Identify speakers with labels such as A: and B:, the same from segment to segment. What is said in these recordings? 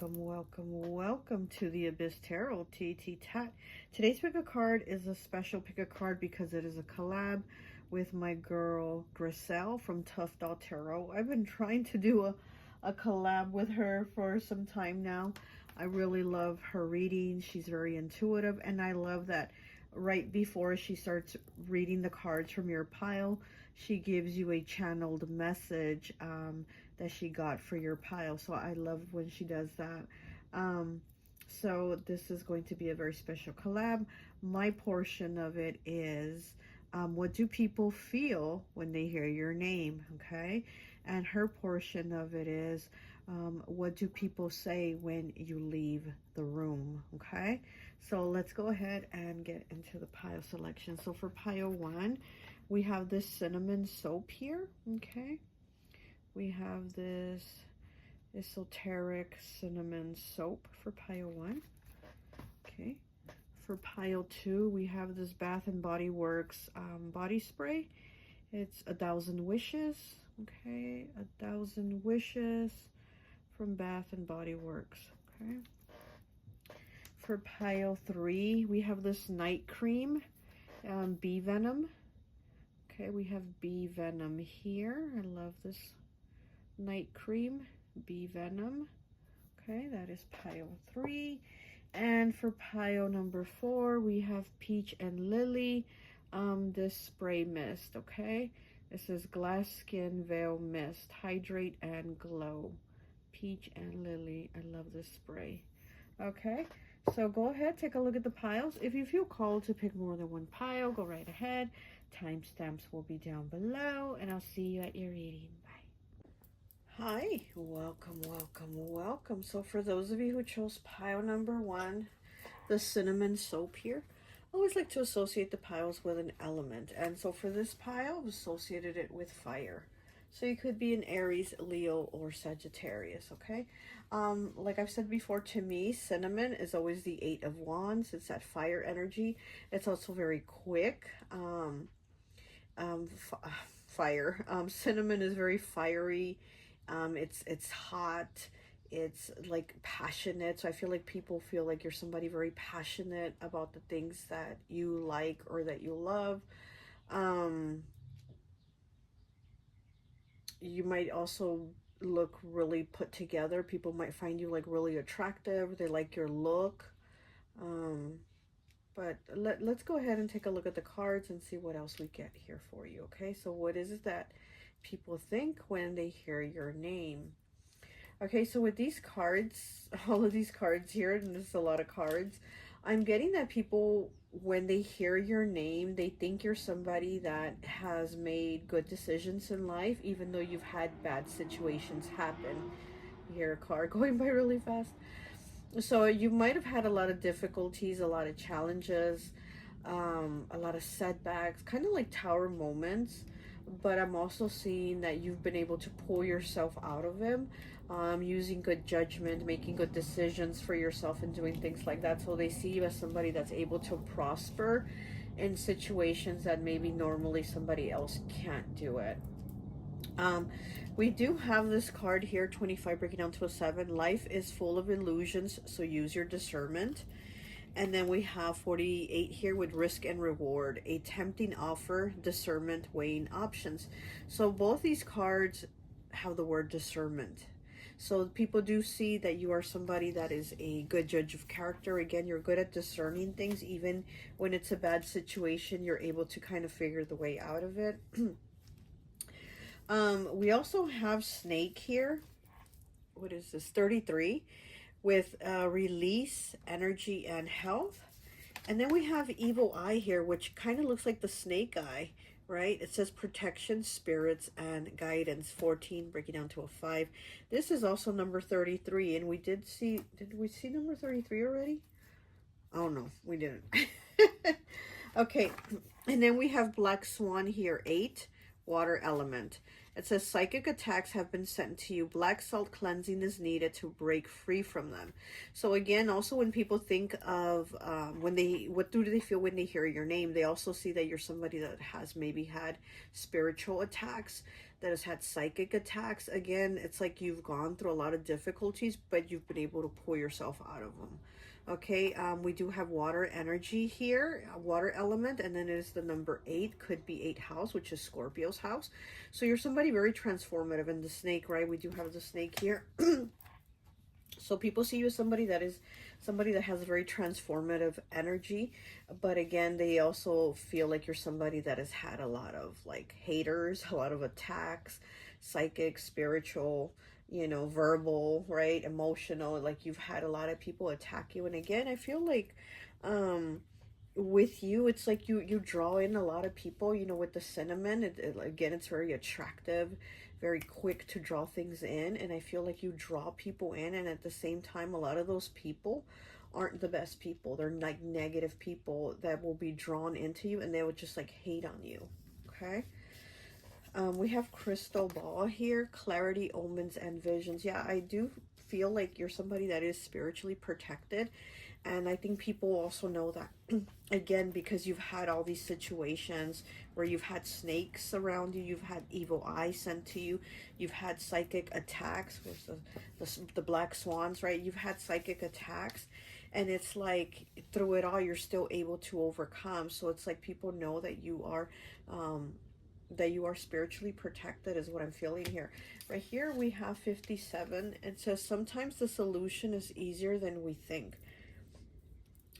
A: welcome to the Abyss Tarot T.A.T. Today's pick a card is a special pick a card because it is a collab with my girl Griselle from Untitled Tarot. I've been trying to do a collab with her for some time now. I really love her reading. She's very intuitive, and I love that right before she starts reading the cards from your pile, she gives you a channeled message that she got for your pile. So I love when she does that. So this is going to be a very special collab. My portion of it is what do people feel when they hear your name, okay? And her portion of it is what do people say when you leave the room, okay? So let's go ahead and get into the pile selection. So for pile 1, we have this cinnamon soap here, okay? We have this esoteric cinnamon soap for pile 1, okay? For pile 2, we have this Bath and Body Works body spray. It's 1,000 Wishes, okay? 1,000 Wishes from Bath and Body Works, okay? For pile 3, we have this night cream, bee venom. Okay, we have bee venom here. I love this night cream, bee venom. Okay, that is pile 3. And for pile number 4, we have peach and lily, this spray mist, okay? This is glass skin veil mist, hydrate and glow. Peach and lily, I love this spray. Okay, so go ahead, take a look at the piles. If you feel called to pick more than one pile, go right ahead. Timestamps will be down below, and I'll see you at your reading. Bye. Hi, welcome. So for those of you who chose pile number 1, the cinnamon soap here, I always like to associate the piles with an element. And so for this pile, I've associated it with fire. So you could be an Aries, Leo, or Sagittarius, okay? Like I've said before, to me, cinnamon is always the 8 of Wands. It's that fire energy. It's also very quick. Fire. Cinnamon is very fiery. It's hot. It's like passionate. So I feel like people feel like you're somebody very passionate about the things that you like or that you love. You might also look really put together. People might find you like really attractive. They like your look. But let's go ahead and take a look at the cards and see what else we get here for you, okay? So what is it that people think when they hear your name? Okay, so with these cards, all of these cards here, and there's a lot of cards, I'm getting that people, when they hear your name, they think you're somebody that has made good decisions in life, even though you've had bad situations happen. You hear a car going by really fast. So you might have had a lot of difficulties, a lot of challenges, a lot of setbacks, kind of like tower moments. But I'm also seeing that you've been able to pull yourself out of them, using good judgment, making good decisions for yourself and doing things like that. So they see you as somebody that's able to prosper in situations that maybe normally somebody else can't do it. We do have this card here, 25 breaking down to a 7. Life is full of illusions, so use your discernment. And then we have 48 here with risk and reward, a tempting offer, discernment, weighing options. So both these cards have the word discernment. So people do see that you are somebody that is a good judge of character. Again, you're good at discerning things. Even when it's a bad situation, you're able to kind of figure the way out of it. We also have snake here. What is this? 33 with release, energy, and health. And then we have evil eye here, which kind of looks like the snake eye, right? It says protection, spirits, and guidance. 14 breaking down to a 5. This is also number 33, and we did we see number 33 already? Oh no, we didn't. Okay, and then we have black swan here, 8 Water element. It says psychic attacks have been sent to you. Black salt cleansing is needed to break free from them. So again, also when people think of what do they feel when they hear your name? They also see that you're somebody that has maybe had spiritual attacks, that has had psychic attacks. Again, it's like you've gone through a lot of difficulties, but you've been able to pull yourself out of them. Okay, we do have water energy here, water element, and then it is the number 8, could be 8th house, which is Scorpio's house. So you're somebody very transformative. And the snake, right? We do have the snake here. So people see you as somebody that has a very transformative energy, but again, they also feel like you're somebody that has had a lot of like haters, a lot of attacks, psychic, spiritual, you know, verbal, right, emotional, like you've had a lot of people attack you. And again, I feel like with you, it's like you draw in a lot of people, you know, with the cinnamon. Again, it's very attractive, very quick to draw things in, and I feel like you draw people in, and at the same time, a lot of those people aren't the best people. They're like negative people that will be drawn into you, and they would just like hate on you. Okay. We have crystal ball here, clarity, omens, and visions. Yeah, I do feel like you're somebody that is spiritually protected. And I think people also know that, again, because you've had all these situations where you've had snakes around you, you've had evil eyes sent to you, you've had psychic attacks with the black swans, right? You've had psychic attacks. And it's like, through it all, you're still able to overcome. So it's like people know that you are spiritually protected, is what I'm feeling here. Right here we have 57. It says sometimes the solution is easier than we think.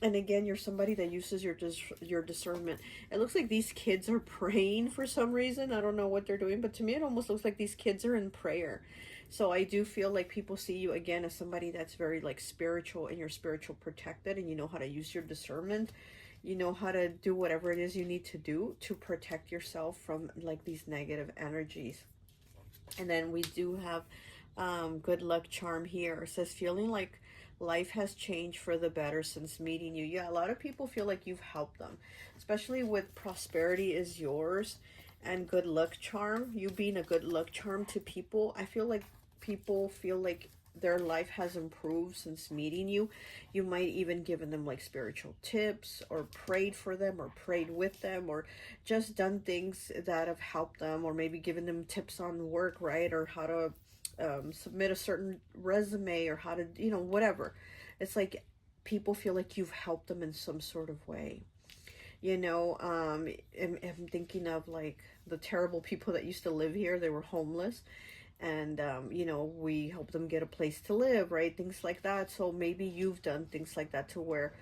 A: And again, you're somebody that uses your discernment. It looks like these kids are praying for some reason. I don't know what they're doing, but to me it almost looks like these kids are in prayer. So I do feel like people see you again as somebody that's very like spiritual, and you're spiritual protected, and you know how to use your discernment. You know how to do whatever it is you need to do to protect yourself from like these negative energies. And then we do have good luck charm here. It says feeling like life has changed for the better since meeting you. Yeah, a lot of people feel like you've helped them, especially with prosperity is yours and good luck charm. You being a good luck charm to people. I feel like people feel like their life has improved since meeting you. You might even given them like spiritual tips, or prayed for them, or prayed with them, or just done things that have helped them, or maybe given them tips on work, right? Or how to submit a certain resume, or how to, you know, whatever. It's like people feel like you've helped them in some sort of way. You know, I'm thinking of like the terrible people that used to live here. They were homeless, and you know, we help them get a place to live, right? Things like that. So maybe you've done things like that, to where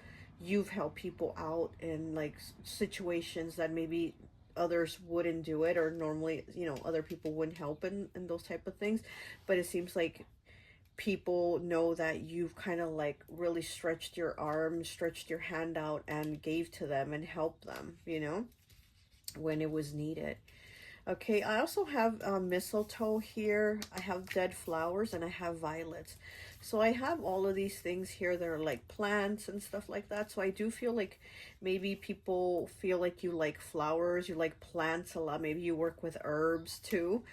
A: you've helped people out in like situations that maybe others wouldn't do it, or normally, you know, other people wouldn't help in those type of things. But it seems like people know that you've kind of like really stretched your arm, stretched your hand out, and gave to them and helped them, you know, when it was needed. Okay, I also have mistletoe here. I have dead flowers, and I have violets. So I have all of these things here that are like plants and stuff like that. So I do feel like maybe people feel like you like flowers, you like plants a lot. Maybe you work with herbs too.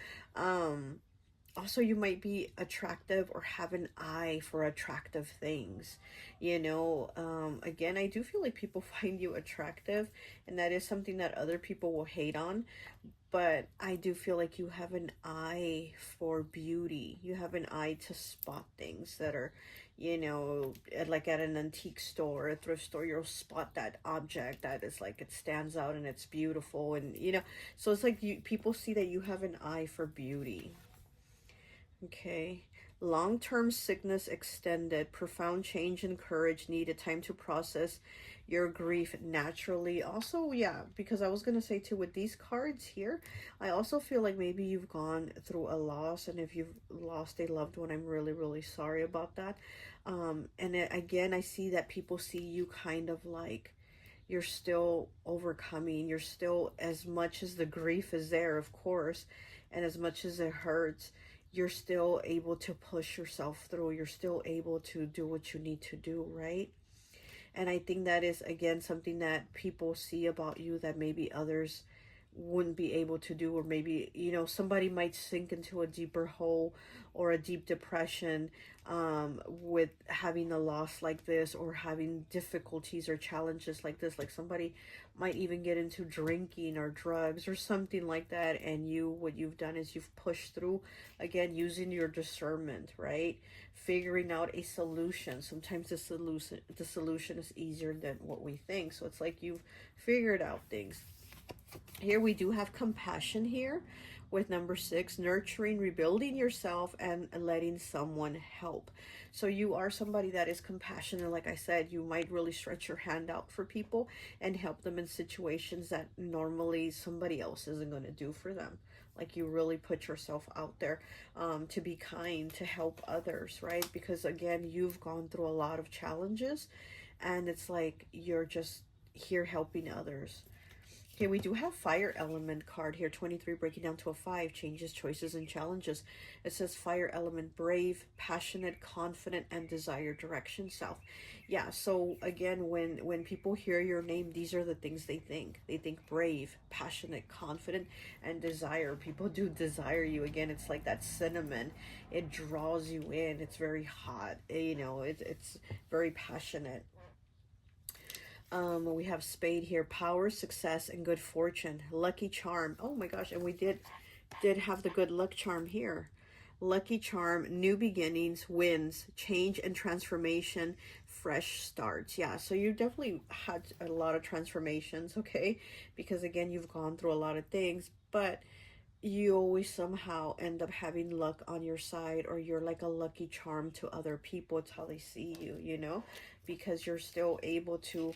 A: Also, you might be attractive or have an eye for attractive things. You know, again, I do feel like people find you attractive, and that is something that other people will hate on. But I do feel like you have an eye for beauty. You have an eye to spot things that are, you know, like at an antique store, a thrift store, you'll spot that object that is like, it stands out and it's beautiful. And, you know, so it's like people see that you have an eye for beauty. Okay. Long-term sickness extended. Profound change and courage needed. Time to process your grief naturally. Also, yeah, because I was going to say too, with these cards here, I also feel like maybe you've gone through a loss. And if you've lost a loved one, I'm really, really sorry about that. Again, I see that people see you kind of like you're still overcoming. You're still, as much as the grief is there, of course, and as much as it hurts, you're still able to push yourself through. You're still able to do what you need to do, right? And I think that is, again, something that people see about you that maybe others wouldn't be able to do, or maybe, you know, somebody might sink into a deeper hole or a deep depression with having a loss like this, or having difficulties or challenges like this. Like somebody might even get into drinking or drugs or something like that, and what you've done is you've pushed through, again, using your discernment, right? Figuring out a solution. Sometimes the solution is easier than what we think. So it's like you've figured out things. Here we do have compassion here with number 6, nurturing, rebuilding yourself, and letting someone help. So you are somebody that is compassionate. Like I said, you might really stretch your hand out for people and help them in situations that normally somebody else isn't going to do for them. Like you really put yourself out there to be kind, to help others, right? Because again, you've gone through a lot of challenges, and it's like you're just here helping others. Okay, we do have fire element card here, 23, breaking down to a 5, changes, choices, and challenges. It says fire element, brave, passionate, confident, and desire direction south. Yeah, so again, when people hear your name, these are the things they think. They think brave, passionate, confident, and desire. People do desire you. Again, it's like that cinnamon. It draws you in. It's very hot. You know, it's very passionate. We have spade here, power, success, and good fortune. Lucky charm. Oh my gosh, and we did have the good luck charm here. Lucky charm, new beginnings, wins, change and transformation, fresh starts. Yeah, so you definitely had a lot of transformations, okay? Because again, you've gone through a lot of things, but you always somehow end up having luck on your side, or you're like a lucky charm to other people. It's how they see you, you know, because you're still able to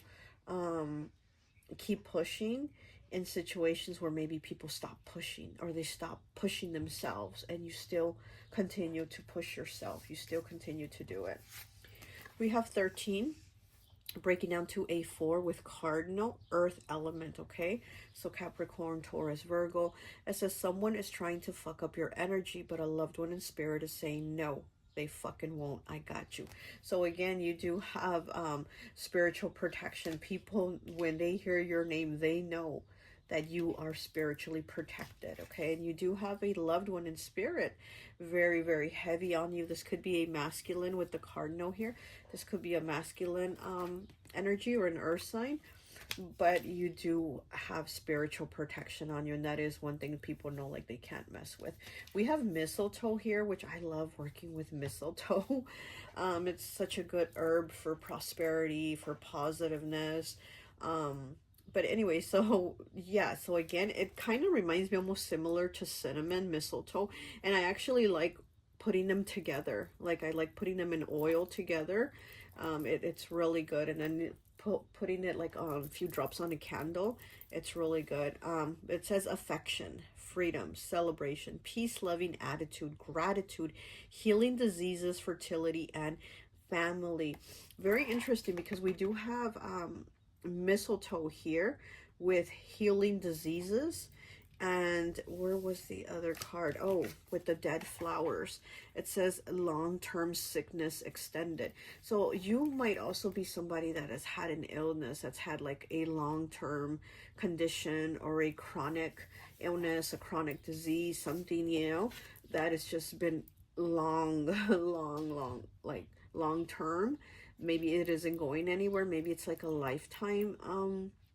A: keep pushing in situations where maybe people stop pushing, or they stop pushing themselves, and you still continue to push yourself. You still continue to do it. We have 13, breaking down to a 4 with cardinal earth element. Okay, so Capricorn, Taurus, Virgo. It says someone is trying to fuck up your energy, but a loved one in spirit is saying no, they fucking won't. I got you. So again, you do have spiritual protection. People, when they hear your name, they know that you are spiritually protected. Okay, and you do have a loved one in spirit, very, very heavy on you. This could be a masculine with the cardinal here. This could be a masculine energy, or an earth sign, but you do have spiritual protection on you, and that is one thing people know, like, they can't mess with. We have mistletoe here, which I love working with mistletoe. It's such a good herb for prosperity, for positiveness. But anyway, so yeah, so again, it kind of reminds me almost similar to cinnamon, mistletoe, and I actually like putting them together. Like, I like putting them in oil together. It's really good. And then putting it like on a few drops on a candle, it's really good. It says affection, freedom, celebration, peace, loving attitude, gratitude, healing diseases, fertility, and family. Very interesting, because we do have mistletoe here with healing diseases. And where was the other card? Oh, with the dead flowers. It says long-term sickness extended. So you might also be somebody that has had an illness, that's had like a long-term condition, or a chronic illness, a chronic disease, something, you know, that has just been long, like long-term. Maybe it isn't going anywhere. Maybe it's like a lifetime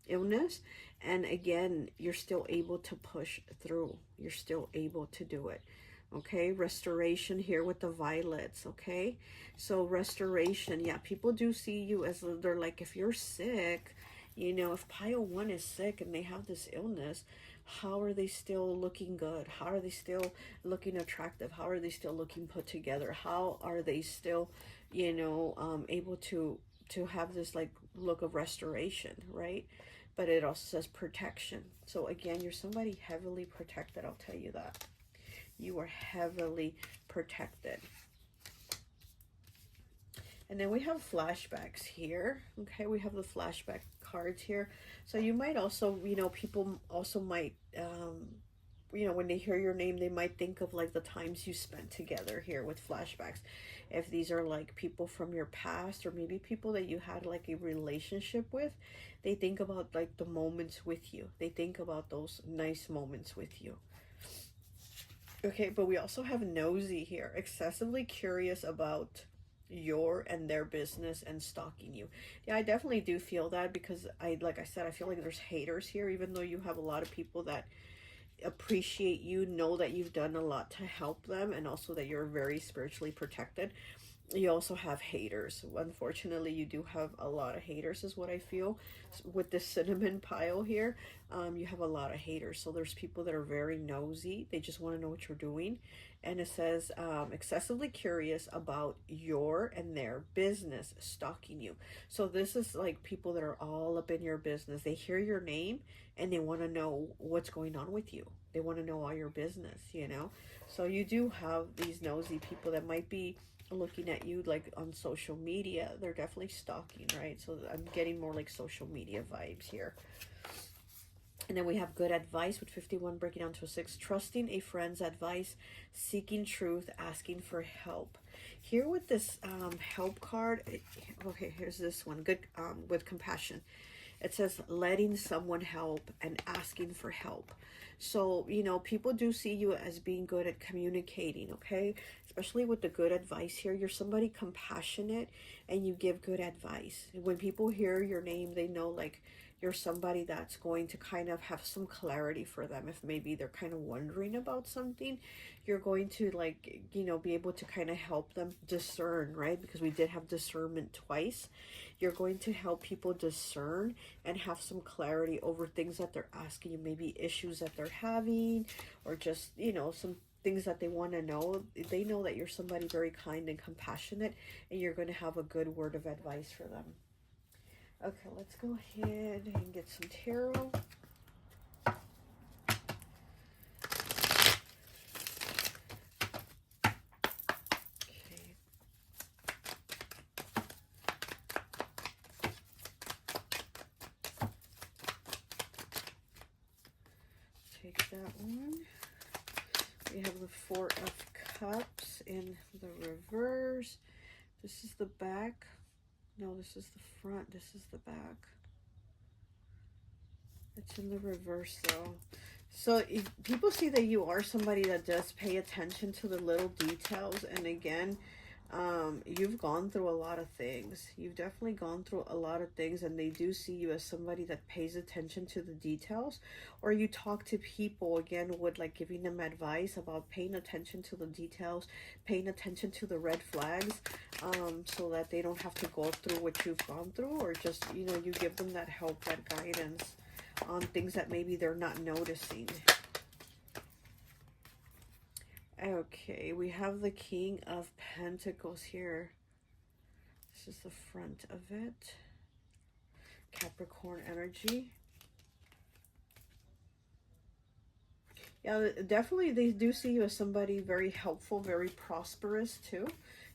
A: illness. And again, you're still able to push through. You're still able to do it. Okay, restoration here with the violets. Okay, so restoration, yeah, people do see you as, they're like, if you're sick, you know, if pile 1 is sick and they have this illness, how are they still looking good? How are they still looking attractive? How are they still looking put together? How are they still, you know, able to have this like look of restoration, right? But it also says protection. So again, you're somebody heavily protected, I'll tell you that. You are heavily protected. And then we have flashbacks here. Okay, we have the flashback cards here. So you might also, you know, people also might you know, when they hear your name, they might think of like the times you spent together here with flashbacks. If these are like people from your past, or maybe people that you had like a relationship with, they think about like the moments with you. They think about those nice moments with you. Okay, but we also have nosy here, excessively curious about your and their business and stalking you. Yeah, I definitely do feel that, because like I said, I feel like there's haters here, even though you have a lot of people that appreciate you, know that you've done a lot to help them, and also that you're very spiritually protected. You also have haters. Unfortunately, you do have a lot of haters, is what I feel. With this cinnamon pile here, you have a lot of haters. So there's people that are very nosy. They just want to know what you're doing. And it says, excessively curious about your and their business, stalking you. So this is like people that are all up in your business. They hear your name and they want to know what's going on with you. They want to know all your business, you know. So you do have these nosy people that might be looking at you like on social media. They're definitely stalking, right? So I'm getting more like social media vibes here. And then we have good advice with 51 breaking down to a 6. Trusting a friend's advice, seeking truth, asking for help. Here with this help card, okay, here's this one. Good, with compassion. It says letting someone help and asking for help. So, you know, people do see you as being good at communicating, okay? Especially with the good advice here. You're somebody compassionate and you give good advice. When people hear your name, they know like you're somebody that's going to kind of have some clarity for them. If maybe they're kind of wondering about something, you're going to like, you know, be able to kind of help them discern, right? Because we did have discernment twice. You're going to help people discern and have some clarity over things that they're asking you, maybe issues that they're having, or just, you know, some things that they want to know. They know that you're somebody very kind and compassionate, and you're going to have a good word of advice for them. Okay, let's go ahead and get some tarot. Okay. Take that one. We have the 4 of Cups in the reverse. This is the back. No, this is the front. This is the back. It's in the reverse though. So if people see that you are somebody that does pay attention to the little details. And again, you've gone through a lot of things. You've definitely gone through a lot of things, and they do see you as somebody that pays attention to the details. Or you talk to people, again, with like giving them advice about paying attention to the details, paying attention to the red flags, so that they don't have to go through what you've gone through, or just, you know, you give them that help, that guidance on things that maybe they're not noticing. Okay, we have the King of Pentacles here. This is the front of it. Capricorn energy. Yeah, definitely they do see you as somebody very helpful, very prosperous too.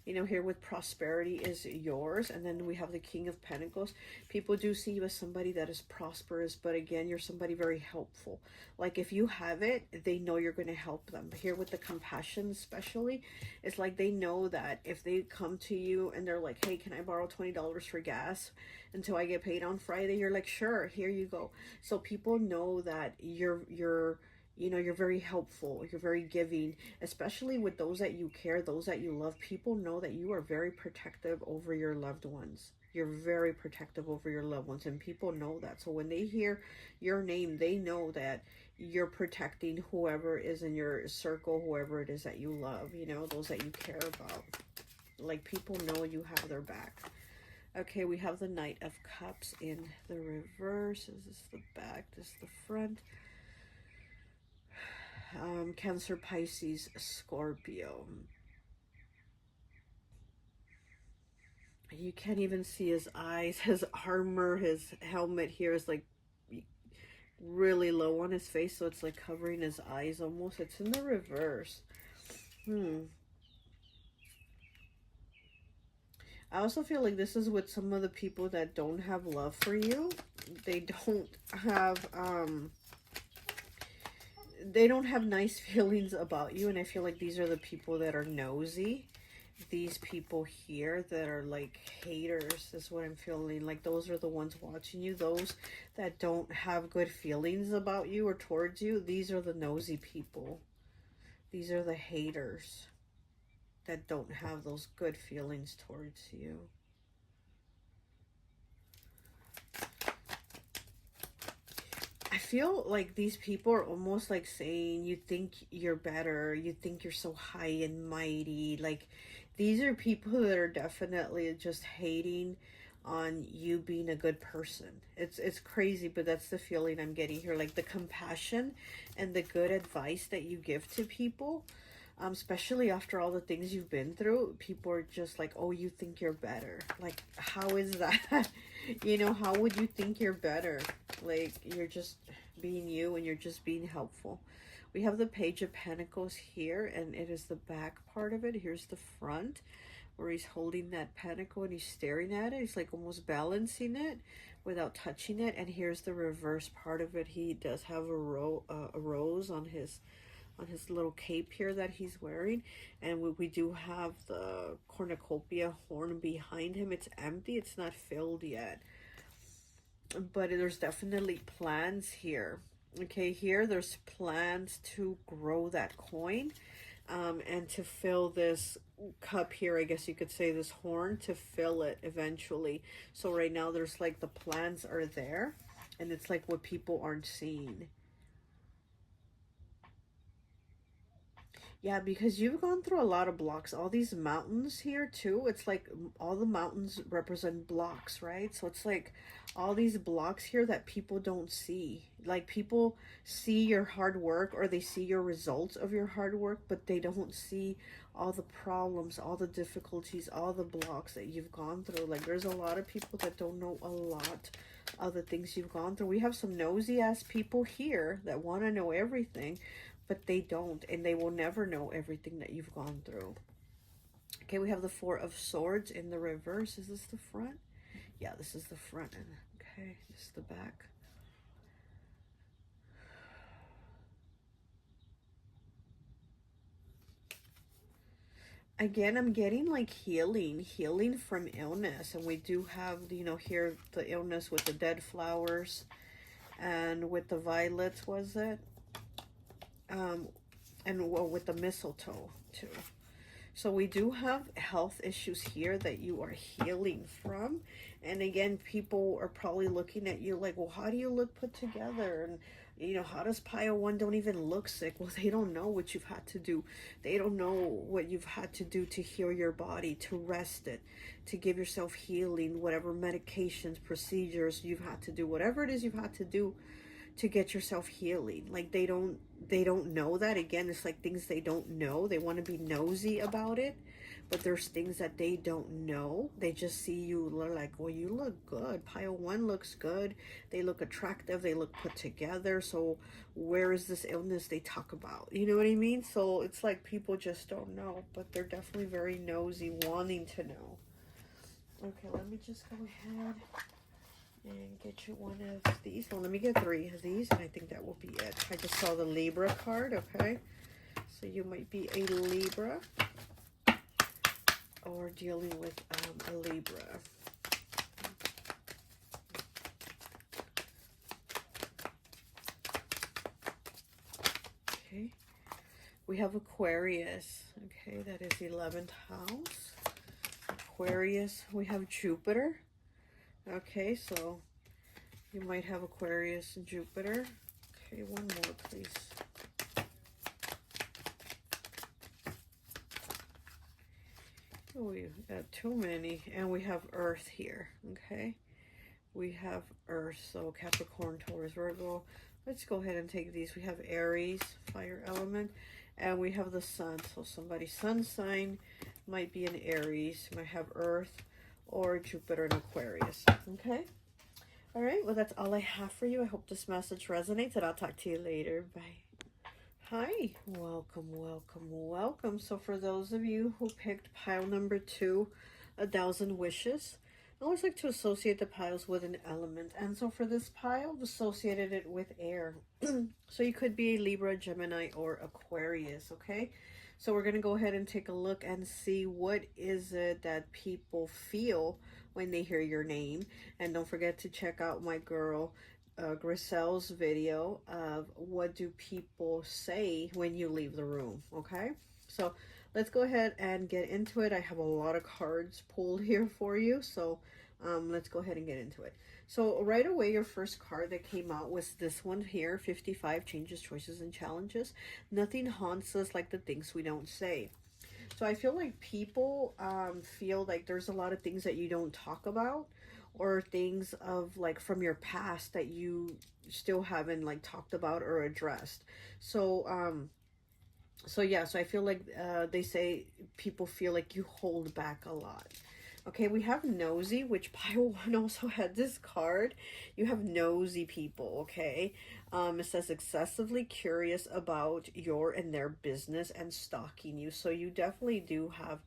A: You know, here with prosperity is yours. And then we have the King of Pentacles. People do see you as somebody that is prosperous, but again, you're somebody very helpful. Like if you have it, they know you're going to help them. Here with the compassion especially, it's like they know that if they come to you and they're like, hey, can I borrow $20 for gas until I get paid on Friday? You're like, sure, here you go. So people know that you're you know, you're very helpful, you're very giving, especially with those that you care, those that you love. People know that you are very protective over your loved ones. You're very protective over your loved ones, and people know that. So when they hear your name, they know that you're protecting whoever is in your circle, whoever it is that you love, you know, those that you care about. Like people know you have their back. Okay, we have the Knight of Cups in the reverse. This is the back, this is the front. Cancer, Pisces, Scorpio. You can't even see his eyes. His armor, his helmet here is like really low on his face, so it's like covering his eyes almost. It's in the reverse. I also feel like this is with some of the people that don't have love for you. They don't have they don't have nice feelings about you. And I feel like these are the people that are nosy. These people here that are like haters is what I'm feeling. Like those are the ones watching you. Those that don't have good feelings about you or towards you. These are the nosy people. These are the haters that don't have those good feelings towards you. I feel like these people are almost like saying, you think you're better, you think you're so high and mighty. Like, these are people that are definitely just hating on you being a good person. It's crazy, but that's the feeling I'm getting here. Like, the compassion and the good advice that you give to people, especially after all the things you've been through, people are just like, oh, you think you're better. Like, how is that? You know, how would you think you're better? Like, you're just being you and you're just being helpful. We have the Page of Pentacles here, and it is the back part of it. Here's the front, where he's holding that pentacle and he's staring at it. He's like almost balancing it without touching it. And here's the reverse part of it. He does have a rose on his little cape here that he's wearing. And we do have the cornucopia horn behind him. It's empty. It's not filled yet. But there's definitely plans here. Okay, here there's plans to grow that coin, and to fill this cup here, I guess you could say, this horn, to fill it eventually. So right now there's like the plans are there, and it's like what people aren't seeing. Yeah, because you've gone through a lot of blocks. All these mountains here too, it's like all the mountains represent blocks, right? So it's like all these blocks here that people don't see. Like, people see your hard work, or they see your results of your hard work, but they don't see all the problems, all the difficulties, all the blocks that you've gone through. Like, there's a lot of people that don't know a lot of the things you've gone through. We have some nosy ass people here that want to know everything, but they don't, and they will never know everything that you've gone through. Okay, we have the Four of Swords in the reverse. Is this the front? Yeah, this is the front. Okay, this is the back. Again, I'm getting like healing from illness. And we do have, you know, here the illness with the dead flowers and with the violets, was it? And well, with the mistletoe too. So we do have health issues here that you are healing from. And again, people are probably looking at you like, well, how do you look put together? And, you know, how does Pile 1 don't even look sick? Well, they don't know what you've had to do. They don't know what you've had to do to heal your body, to rest it, to give yourself healing, whatever medications, procedures you've had to do, whatever it is you've had to do to get yourself healing. Like, they don't know that. Again, it's like things they don't know. They want to be nosy about it, but there's things that they don't know. They just see you like, well, you look good. Pile 1 looks good. They look attractive. They look put together. So where is this illness they talk about? You know what I mean? So it's like people just don't know, but they're definitely very nosy, wanting to know. Okay, let me just go ahead and get you one of these. Well, let me get 3 of these, and I think that will be it. I just saw the Libra card, okay? So you might be a Libra or dealing with a Libra. Okay. We have Aquarius, okay? That is 11th house. Aquarius, we have Jupiter. Okay, so you might have Aquarius and Jupiter. Okay, one more, please. Oh, we got too many. And we have Earth here, okay? We have Earth, so Capricorn, Taurus, Virgo. Let's go ahead and take these. We have Aries, fire element, and we have the Sun. So somebody's sun sign might be an Aries, might have Earth, or Jupiter and Aquarius. Okay. All right. Well, that's all I have for you. I hope this message resonates, and I'll talk to you later. Bye. Hi. Welcome, welcome, welcome. So for those of you who picked pile number 2, 1,000 wishes, I always like to associate the piles with an element. And so for this pile, I've associated it with air. So you could be Libra, Gemini, or Aquarius, okay? So we're going to go ahead and take a look and see what is it that people feel when they hear your name. And don't forget to check out my girl Griselle's video of what do people say when you leave the room, okay? So let's go ahead and get into it. I have a lot of cards pulled here for you, so let's go ahead and get into it. So right away, your first card that came out was this one here, 55 Changes, Choices, and Challenges. Nothing haunts us like the things we don't say. So I feel like people feel like there's a lot of things that you don't talk about, or things of like from your past that you still haven't like talked about or addressed. So so yeah, so I feel like they say people feel like you hold back a lot. Okay, we have nosy, which pile one also had this card. You have nosy people, okay? It says excessively curious about your and their business and stalking you. So you definitely do have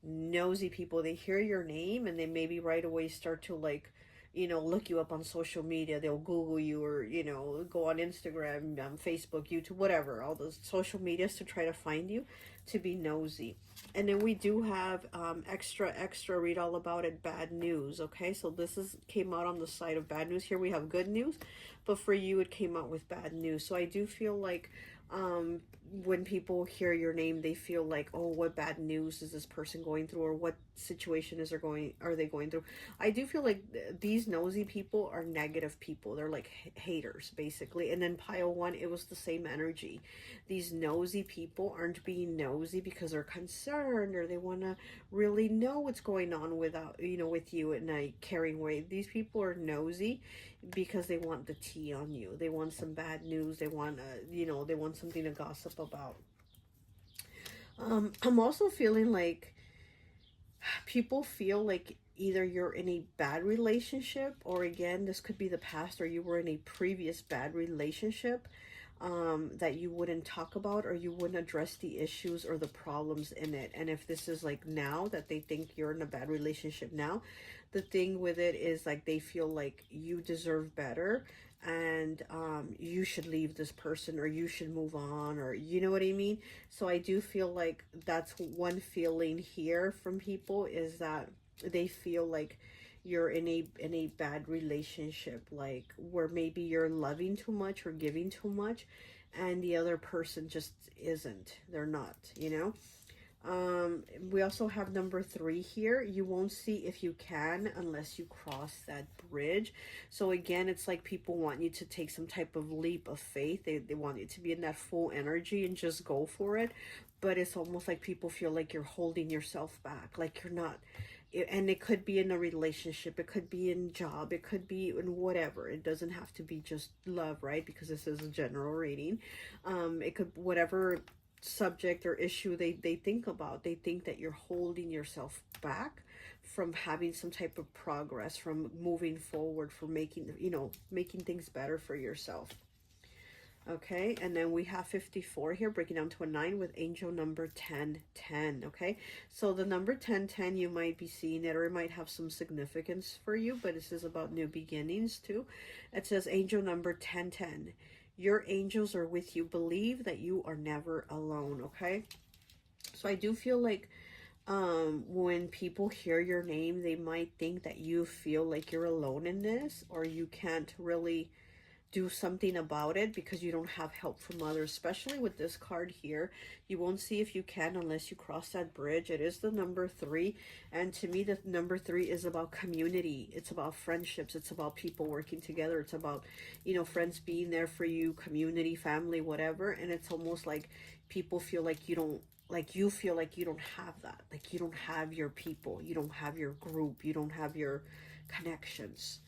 A: nosy people. They hear your name and they maybe right away start to like, you know, look you up on social media. They'll Google you, or, you know, go on Instagram, Facebook, YouTube, whatever, all those social medias to try to find you, to be nosy. And then we do have extra, read all about it, bad news. Okay, so this came out on the side of bad news. Here we have good news, but for you it came out with bad news. So I do feel like when people hear your name, they feel like, oh, what bad news is this person going through, or what situation are they going through. I do feel like these nosy people are negative people. They're like haters, basically. And then pile one, it was the same energy. These nosy people aren't being nosy because they're concerned, or they want to really know what's going on without, you know, with you in a caring way. These people are nosy because they want the tea on you. They want some bad news. They want you know, they want something to gossip about. I'm also feeling like people feel like either you're in a bad relationship, or again, this could be the past, or you were in a previous bad relationship that you wouldn't talk about, or you wouldn't address the issues or the problems in it. And if this is like now that they think you're in a bad relationship now, the thing with it is like they feel like you deserve better, and you should leave this person, or you should move on, or you know what I mean. So I do feel like that's one feeling here from people, is that they feel like you're in a bad relationship, like where maybe you're loving too much or giving too much, and the other person just isn't. They're not, you know. We also have number 3 here. You won't see if you can unless you cross that bridge. So again, it's like people want you to take some type of leap of faith. They want you to be in that full energy and just go for it. But it's almost like people feel like you're holding yourself back, like you're not. And it could be in a relationship, it could be in job, it could be in whatever. It doesn't have to be just love, right? Because this is a general reading. It could, whatever subject or issue they think about, they think that you're holding yourself back from having some type of progress, from moving forward, for making, you know, making things better for yourself. Okay, and then we have 54 here, breaking down to a 9 with angel number 1010. Okay, so the number 1010, you might be seeing it, or it might have some significance for you, but this is about new beginnings too. It says angel number 1010. Your angels are with you. Believe that you are never alone. Okay, so I do feel like when people hear your name, they might think that you feel like you're alone in this, or you can't really do something about it because you don't have help from others. Especially with this card here, you won't see if you can unless you cross that bridge. It is the number 3, and to me the number 3 is about community. It's about friendships. It's about people working together. It's about, you know, friends being there for you, community, family, whatever. And it's almost like people feel like you don't, like you feel like you don't have that, like you don't have your people, you don't have your group, you don't have your connections.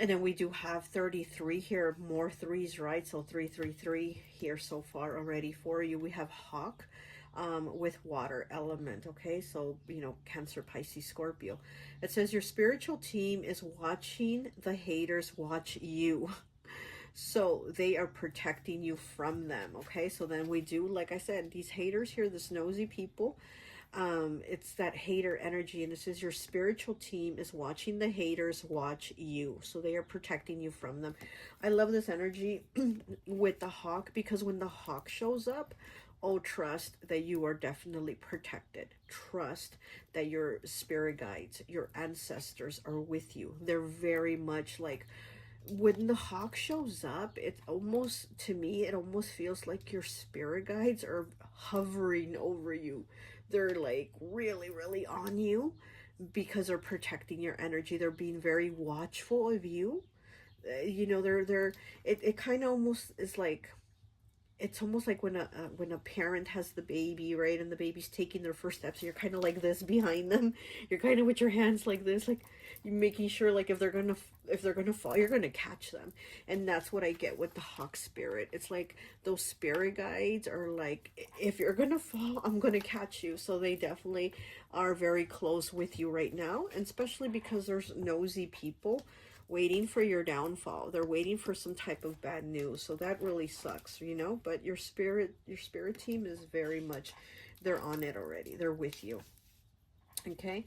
A: And then we do have 33 here, more 3s, right? So 333 here so far already for you. We have Hawk with water element, okay? So, you know, Cancer, Pisces, Scorpio. It says your spiritual team is watching the haters watch you. So they are protecting you from them, okay? So then we do, like I said, these haters here, this nosy people, It's that hater energy, and this is your spiritual team is watching the haters watch you, so they are protecting you from them. I love this energy with the hawk, because when the hawk shows up, oh, trust that you are definitely protected. Trust that your spirit guides, your ancestors are with you. They're very much like, when the hawk shows up, it's almost, to me, it almost feels like your spirit guides are hovering over you. They're like really, really on you because they're protecting your energy. They're being very watchful of you. You know, it kind of almost is like, it's almost like when a parent has the baby, right, and the baby's taking their first steps, you're kind of like this behind them. You're kind of with your hands like this, like you're making sure, like, if they're gonna fall, you're gonna catch them. And that's what I get with the hawk spirit. It's like those spirit guides are like, if you're gonna fall, I'm gonna catch you. So they definitely are very close with you right now, and especially because there's nosy people waiting for your downfall. They're waiting for some type of bad news. So that really sucks, you know, but your spirit team is very much, they're on it already. They're with you. Okay.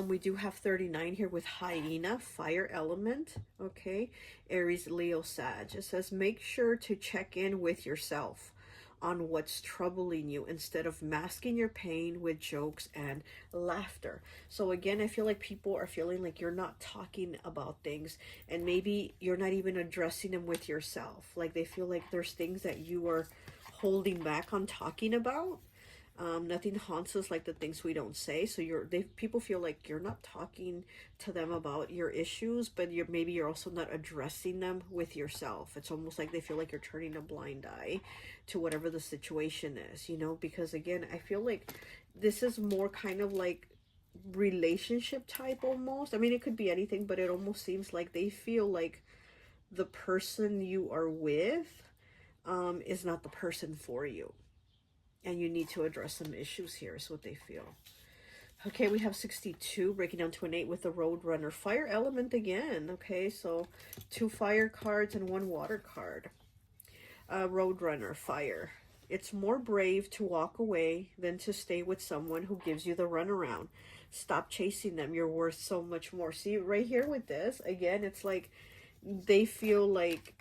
A: We do have 39 here with hyena, fire element. Okay. Aries, Leo, Sag. It says, make sure to check in with yourself on what's troubling you instead of masking your pain with jokes and laughter. So again, I feel like people are feeling like you're not talking about things, and maybe you're not even addressing them with yourself. Like they feel like there's things that you are holding back on talking about. Nothing haunts us like the things we don't say. So people feel like you're not talking to them about your issues, but maybe you're also not addressing them with yourself. It's almost like they feel like you're turning a blind eye to whatever the situation is, you know, because again, I feel like this is more kind of like relationship type almost. I mean, it could be anything, but it almost seems like they feel like the person you are with is not the person for you. And you need to address some issues here, is what they feel. Okay, we have 62, breaking down to an 8 with the Roadrunner. Fire element again. Okay, so 2 fire cards and 1 water card. Roadrunner, fire. It's more brave to walk away than to stay with someone who gives you the runaround. Stop chasing them. You're worth so much more. See, right here with this, again, it's like they feel like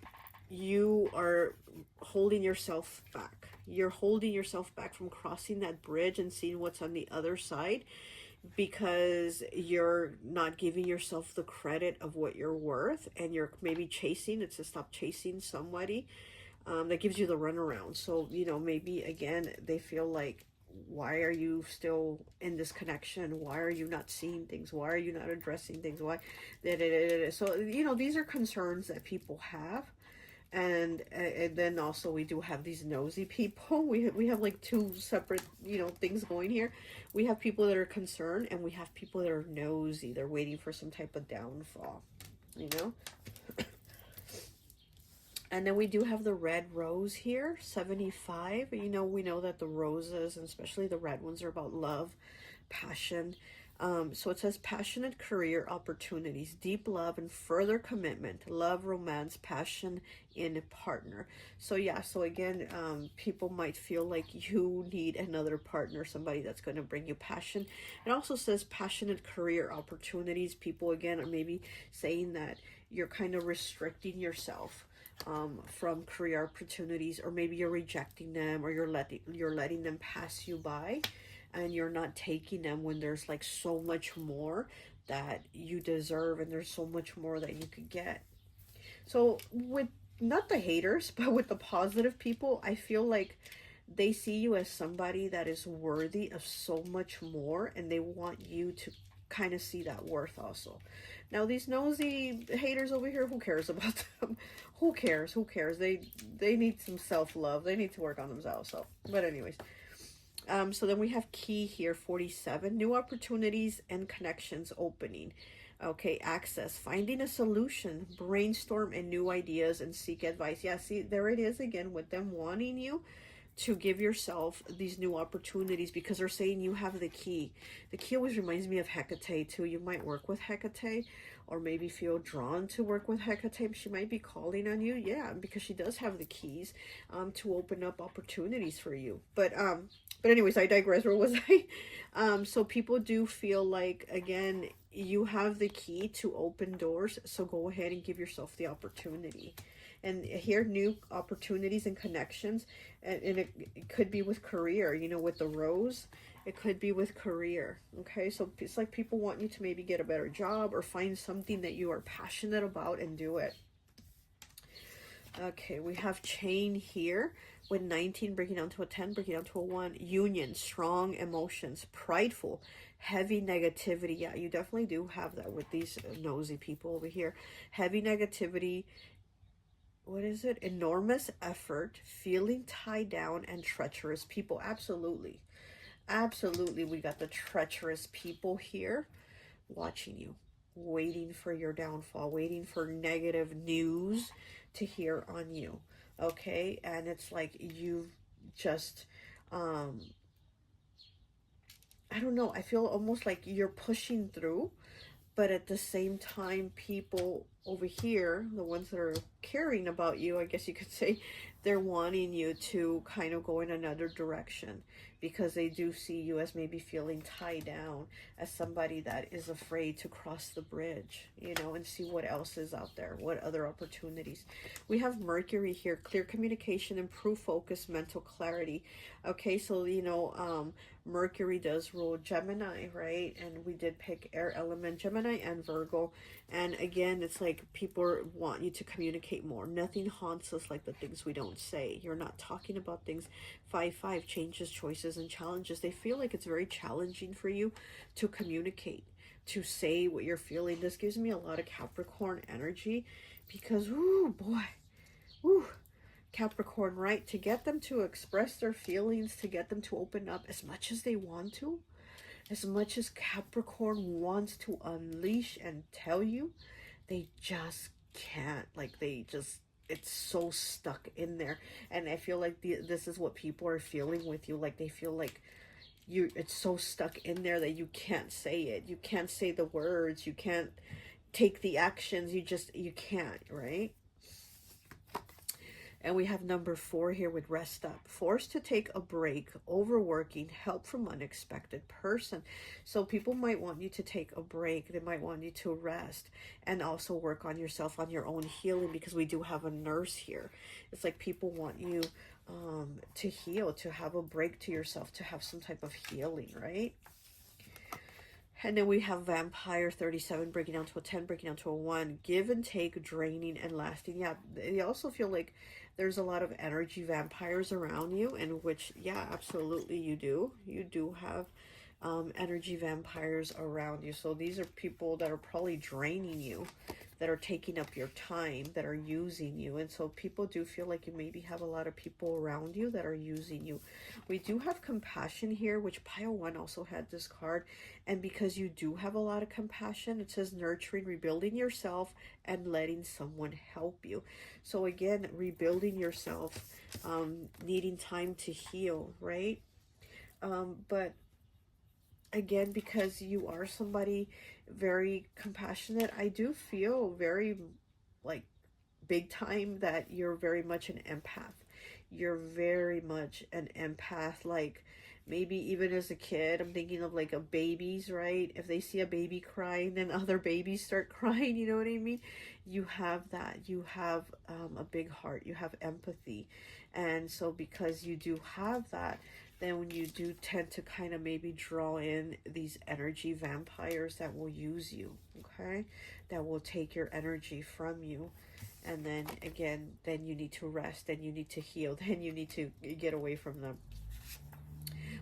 A: you are holding yourself back. You're holding yourself back from crossing that bridge and seeing what's on the other side, because you're not giving yourself the credit of what you're worth, and you're maybe chasing. It's to stop chasing somebody that gives you the runaround. So, you know, maybe again, they feel like, why are you still in this connection? Why are you not seeing things? Why are you not addressing things? Why? So, you know, these are concerns that people have. And then also we do have these nosy people. We have like 2 separate, you know, things going here. We have people that are concerned, and we have people that are nosy. They're waiting for some type of downfall, you know. And then we do have the red rose here, 75. You know, we know that the roses, and especially the red ones, are about love, passion. So it says passionate career opportunities, deep love and further commitment, love, romance, passion in a partner. So yeah, so again, people might feel like you need another partner, somebody that's going to bring you passion. It also says passionate career opportunities. People again are maybe saying that you're kind of restricting yourself from career opportunities, or maybe you're rejecting them, or you're letting them pass you by, and you're not taking them when there's like so much more that you deserve, and there's so much more that you could get. So with not the haters, but with the positive people, I feel like they see you as somebody that is worthy of so much more, and they want you to kind of see that worth also. Now these nosy haters over here, who cares about them? Who cares? They need some self-love. They need to work on themselves. So, but anyways, so then we have key here, 47, new opportunities and connections opening. Okay, access, finding a solution, brainstorm and new ideas, and seek advice. Yeah, see, there it is again with them wanting you to give yourself these new opportunities, because they're saying you have the key. The key always reminds me of Hecate too. You might work with Hecate, or maybe feel drawn to work with Hecate. She might be calling on you, yeah, because she does have the keys to open up opportunities for you. But But anyways, I digress. Where was I? So people do feel like, again, you have the key to open doors. So go ahead and give yourself the opportunity. And here, new opportunities and connections. And it could be with career, you know, with the rose. It could be with career. Okay, so it's like people want you to maybe get a better job or find something that you are passionate about and do it. Okay, we have chain here with 19 breaking down to a 10, breaking down to a 1. Union, strong emotions, prideful, heavy negativity. Yeah, you definitely do have that with these nosy people over here. Heavy negativity. What is it? Enormous effort, feeling tied down, and treacherous people. Absolutely. Absolutely. We got the treacherous people here watching you, waiting for your downfall, waiting for negative news to hear on you. Okay, and it's like you've just I don't know, I feel almost like you're pushing through, but at the same time, people over here, the ones that are caring about you, I guess you could say, they're wanting you to kind of go in another direction, because they do see you as maybe feeling tied down, as somebody that is afraid to cross the bridge, you know, and see what else is out there, what other opportunities. We have Mercury here, clear communication, improved focus, mental clarity. Okay, so, you know, Mercury does rule Gemini, right? And we did pick air element, Gemini and Virgo. And again, it's like people want you to communicate more. Nothing haunts us like the things we don't say. You're not talking about things. 5-5, changes, choices, and challenges. They feel like it's very challenging for you to communicate, to say what you're feeling. This gives me a lot of Capricorn energy because, ooh, boy, ooh, Capricorn, right? To get them to express their feelings, to get them to open up as much as they want to, as much as Capricorn wants to unleash and tell you, they just can't. Like, they just, it's so stuck in there. And I feel like this is what people are feeling with you. Like, they feel like it's so stuck in there that you can't say it. You can't say the words. You can't take the actions. You can't, right? And we have number 4 here with rest up. Forced to take a break, overworking, help from unexpected person. So people might want you to take a break. They might want you to rest and also work on yourself, on your own healing, because we do have a nurse here. It's like people want you to heal, to have a break to yourself, to have some type of healing, right? And then we have Vampire, 37, breaking down to a 10, breaking down to a 1. Give and take, draining and lasting. Yeah, they also feel like there's a lot of energy vampires around you, in which, yeah, absolutely you do. You do have energy vampires around you. So these are people that are probably draining you, that are taking up your time, that are using you. And so people do feel like you maybe have a lot of people around you that are using you. We do have compassion here, which pile 1 also had this card. And because you do have a lot of compassion, it says nurturing, rebuilding yourself, and letting someone help you. So again, rebuilding yourself, needing time to heal, right? But again, because you are somebody very compassionate, I do feel very, like, big time that you're very much an empath. You're very much an empath. Like, maybe even as a kid, I'm thinking of like a babies, right? If they see a baby crying, then other babies start crying, you know what I mean? You have that. You have a big heart. You have empathy. And so because you do have that, then when you do tend to kind of maybe draw in these energy vampires that will use you, okay? That will take your energy from you. And then again, then you need to rest, then you need to heal, then you need to get away from them.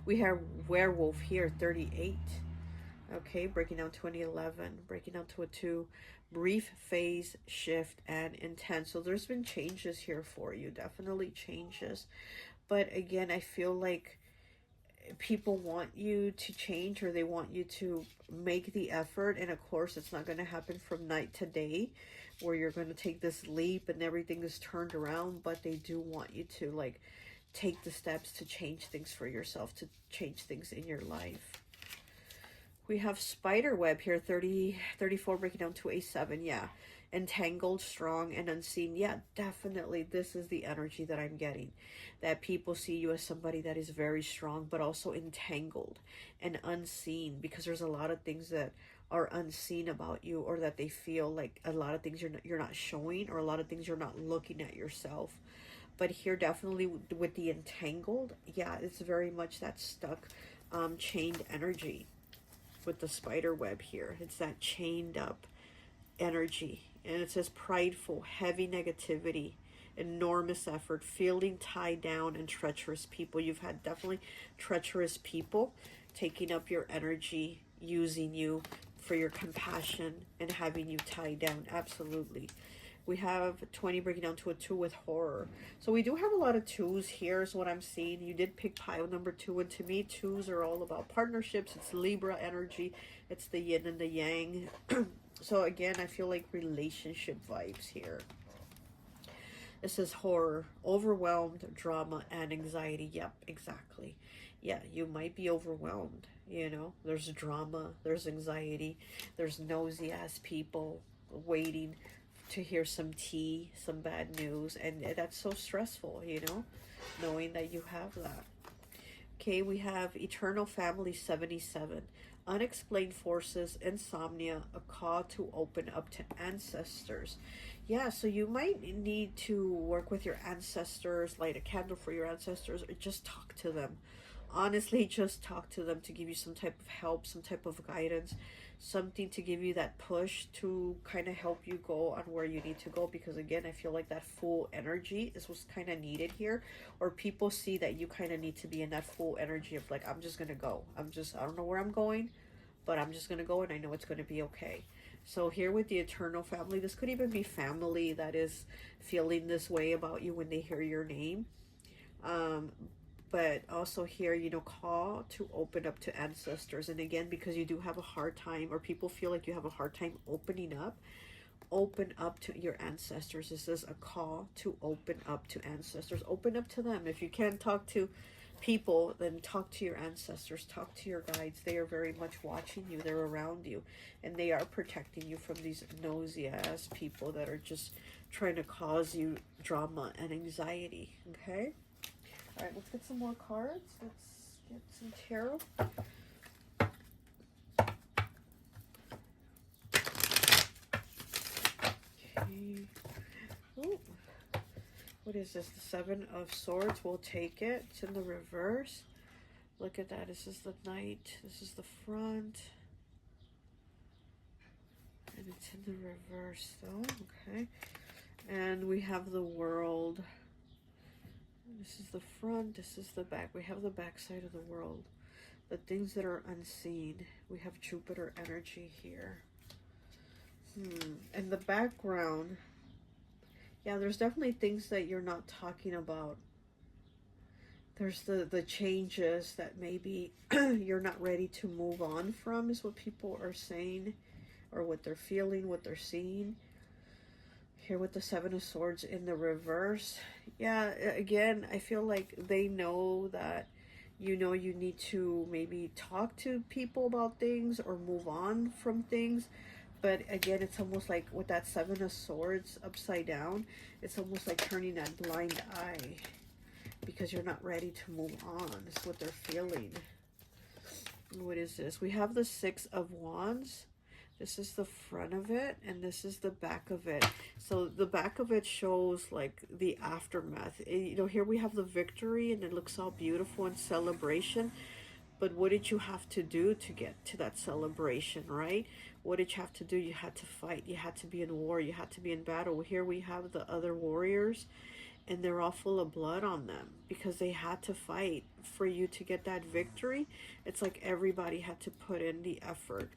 A: We have werewolf here, 38. Okay, breaking down to an 11, breaking down to a 2. Brief phase shift and intense. So there's been changes here for you, definitely changes. But again, I feel like people want you to change, or they want you to make the effort. And of course, it's not going to happen from night to day where you're going to take this leap and everything is turned around. But they do want you to, like, take the steps to change things for yourself, to change things in your life. We have spider web here, 34, breaking down to a 7. Yeah, entangled, strong, and unseen. Yeah, definitely this is the energy that I'm getting, that people see you as somebody that is very strong but also entangled and unseen, because there's a lot of things that are unseen about you, or that they feel like a lot of things you're not showing, or a lot of things you're not looking at yourself. But here definitely with the entangled, yeah, it's very much that stuck, chained energy with the spider web here. It's that chained up energy. And it says prideful, heavy negativity, enormous effort, feeling tied down, and treacherous people. You've had definitely treacherous people taking up your energy, using you for your compassion, and having you tied down. Absolutely. We have 20 breaking down to a 2 with horror. So we do have a lot of 2s here is what I'm seeing. You did pick pile number 2. And to me, 2s are all about partnerships. It's Libra energy. It's the yin and the yang. So again, I feel like relationship vibes here. It says horror, overwhelmed, drama, and anxiety. Yep, exactly. Yeah, you might be overwhelmed. You know, there's drama, there's anxiety, there's nosy ass people waiting to hear some tea, some bad news, and that's so stressful, you know, knowing that you have that. Okay, we have Eternal Family 77. Unexplained forces, insomnia, a call to open up to ancestors. Yeah, so you might need to work with your ancestors, light a candle for your ancestors, or just talk to them. Honestly, just talk to them to give you some type of help, some type of guidance, something to give you that push to kind of help you go on where you need to go. Because again, I feel like that full energy is what's kind of needed here, or people see that you kind of need to be in that full energy of like, I'm just gonna go, I don't know where I'm going, but I'm just gonna go, and I know it's gonna be okay. So here with the Eternal Family, this could even be family that is feeling this way about you when they hear your name. But also here, you know, call to open up to ancestors. And again, because you do have a hard time, or people feel like you have a hard time opening up, open up to your ancestors. This is a call to open up to ancestors. Open up to them. If you can't talk to people, then talk to your ancestors, talk to your guides. They are very much watching you. They're around you, and they are protecting you from these nosy ass people that are just trying to cause you drama and anxiety. Okay. All right, let's get some more cards. Let's get some tarot. Okay. Ooh. What is this? The 7 of Swords. We'll take it. It's in the reverse. Look at that. This is the Knight. This is the front. And it's in the reverse, though. Okay. And we have the World. This is the front, this is the back. We have the back side of the world. The things that are unseen. We have Jupiter energy here. And the background. Yeah, there's definitely things that you're not talking about. There's the changes that maybe you're not ready to move on from, is what people are saying. Or what they're feeling, what they're seeing. Here with the 7 of Swords in the reverse. Yeah, again, I feel like they know that, you know, you need to maybe talk to people about things or move on from things. But again, it's almost like with that 7 of Swords upside down, it's almost like turning that blind eye because you're not ready to move on. It's what they're feeling. What is this? We have the 6 of Wands. This is the front of it, and this is the back of it. So the back of it shows like the aftermath. You know, here we have the victory, and it looks all beautiful and celebration. But what did you have to do to get to that celebration, right? What did you have to do? You had to fight. You had to be in war. You had to be in battle. Here we have the other warriors, and they're all full of blood on them because they had to fight for you to get that victory. It's like everybody had to put in the effort.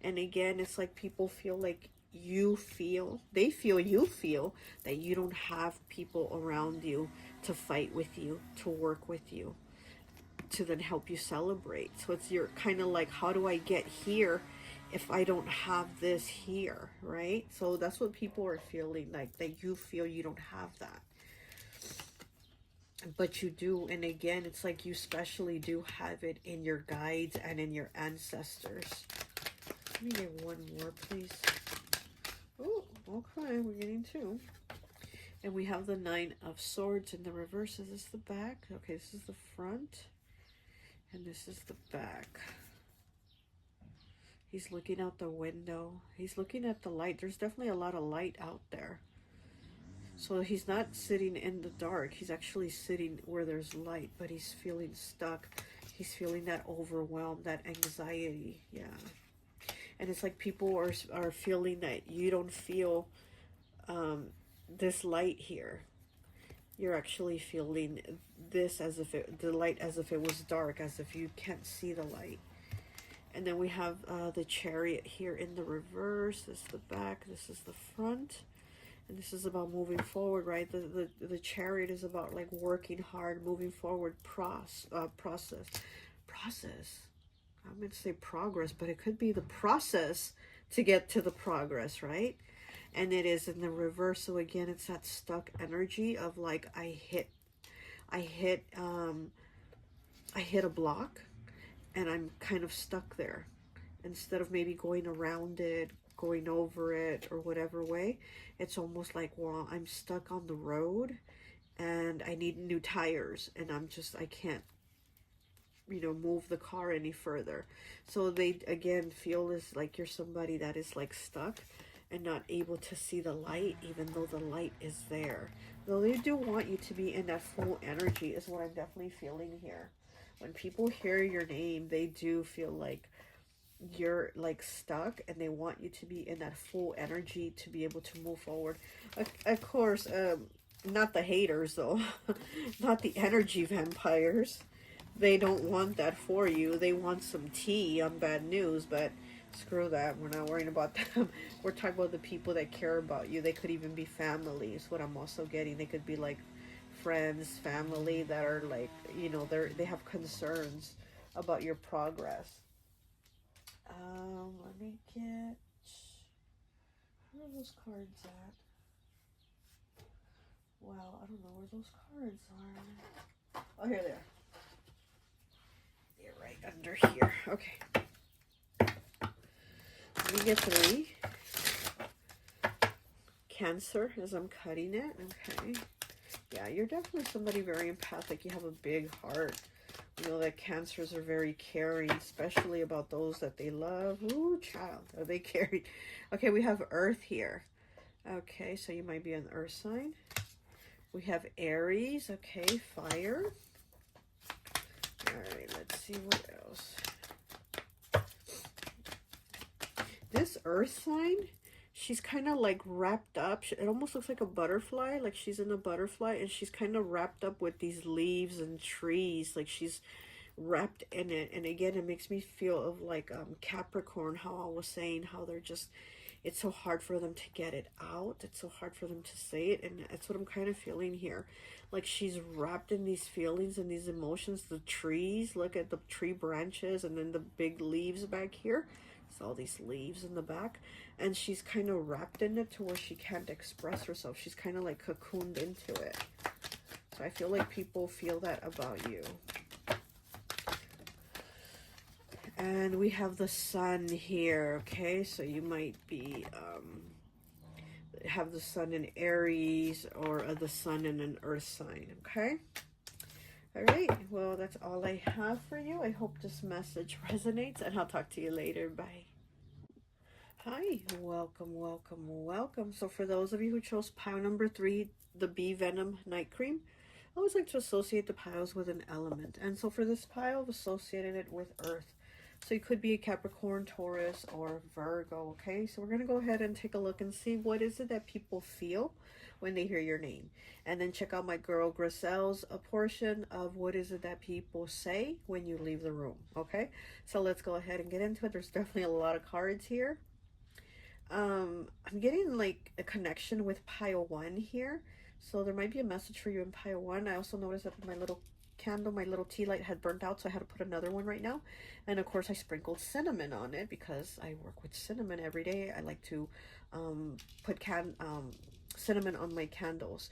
A: And again, it's like people feel like you feel that you don't have people around you to fight with you, to work with you, to then help you celebrate. So it's you're kind of like, how do I get here if I don't have this here, right? So that's what people are feeling like, that you feel you don't have that. But you do. And again, it's like you especially do have it in your guides and in your ancestors. Let me get one more, please. Ooh, Okay, we're getting 2. And we have the 9 of Swords in the reverse. Is this the back? Okay, this is the front. And this is the back. He's looking out the window. He's looking at the light. There's definitely a lot of light out there. So he's not sitting in the dark. He's actually sitting where there's light, but he's feeling stuck. He's feeling that overwhelm, that anxiety. Yeah. And it's like people are feeling that you don't feel this light here. You're actually feeling this as if the light as if it was dark, as if you can't see the light. And then we have the Chariot here in the reverse. This is the back. This is the front. And this is about moving forward, right? The Chariot is about like working hard, moving forward, process. I'm going to say progress, but it could be the process to get to the progress, right? And it is in the reverse. So again, it's that stuck energy of like I hit a block and I'm kind of stuck there. Instead of maybe going around it, going over it, or whatever way, it's almost like, well, I'm stuck on the road and I need new tires and I can't, you know, move the car any further. So they again feel this like you're somebody that is like stuck and not able to see the light, even though the light is there. Though they do want you to be in that full energy is what I'm definitely feeling here. When people hear your name, they do feel like you're like stuck and they want you to be in that full energy to be able to move forward. Of course, not the haters though, not the energy vampires. They don't want that for you. They want some tea on bad news, but screw that. We're not worrying about them. We're talking about the people that care about you. They could even be families, what I'm also getting. They could be like friends, family that are like, you know, they have concerns about your progress. Let me get, where are those cards at? Wow, I don't know where those cards are. Oh, here they are. They're right under here. Okay. Let me get 3. Cancer, as I'm cutting it. Okay. Yeah, you're definitely somebody very empathic. You have a big heart. You know that Cancers are very caring, especially about those that they love. Ooh, child, are they caring? Okay, we have Earth here. Okay, so you might be an Earth sign. We have Aries. Okay, fire. All right, let's see what else. This Earth sign, she's kind of like wrapped up. It almost looks like a butterfly, like she's in a butterfly, and she's kind of wrapped up with these leaves and trees, like she's wrapped in it. And again, it makes me feel of like Capricorn, how I was saying, how they're just, it's so hard for them to get it out. It's so hard for them to say it. And that's what I'm kind of feeling here. Like she's wrapped in these feelings and these emotions. The trees, look at the tree branches and then the big leaves back here. All these leaves in the back, and she's kind of wrapped in it to where she can't express herself. She's kind of like cocooned into it. So I feel like people feel that about you. And we have the Sun here. Okay, so you might be have the Sun in Aries or the Sun in an Earth sign. Okay. All right, well, that's all I have for you. I hope this message resonates, and I'll talk to you later. Bye. Hi, welcome, welcome, welcome. So for those of you who chose pile number 3, the Bee Venom Night Cream, I always like to associate the piles with an element. And so for this pile, I've associated it with Earth. So you could be a Capricorn, Taurus, or Virgo, okay? So we're going to go ahead and take a look and see what is it that people feel when they hear your name. And then check out my girl Griselle's a portion of what is it that people say when you leave the room, okay? So let's go ahead and get into it. There's definitely a lot of cards here. I'm getting like a connection with pile 1 here. So there might be a message for you in pile 1. I also noticed that my little candle, my little tea light had burnt out, so I had to put another one right now. And of course I sprinkled cinnamon on it because I work with cinnamon every day. I like to put cinnamon on my candles.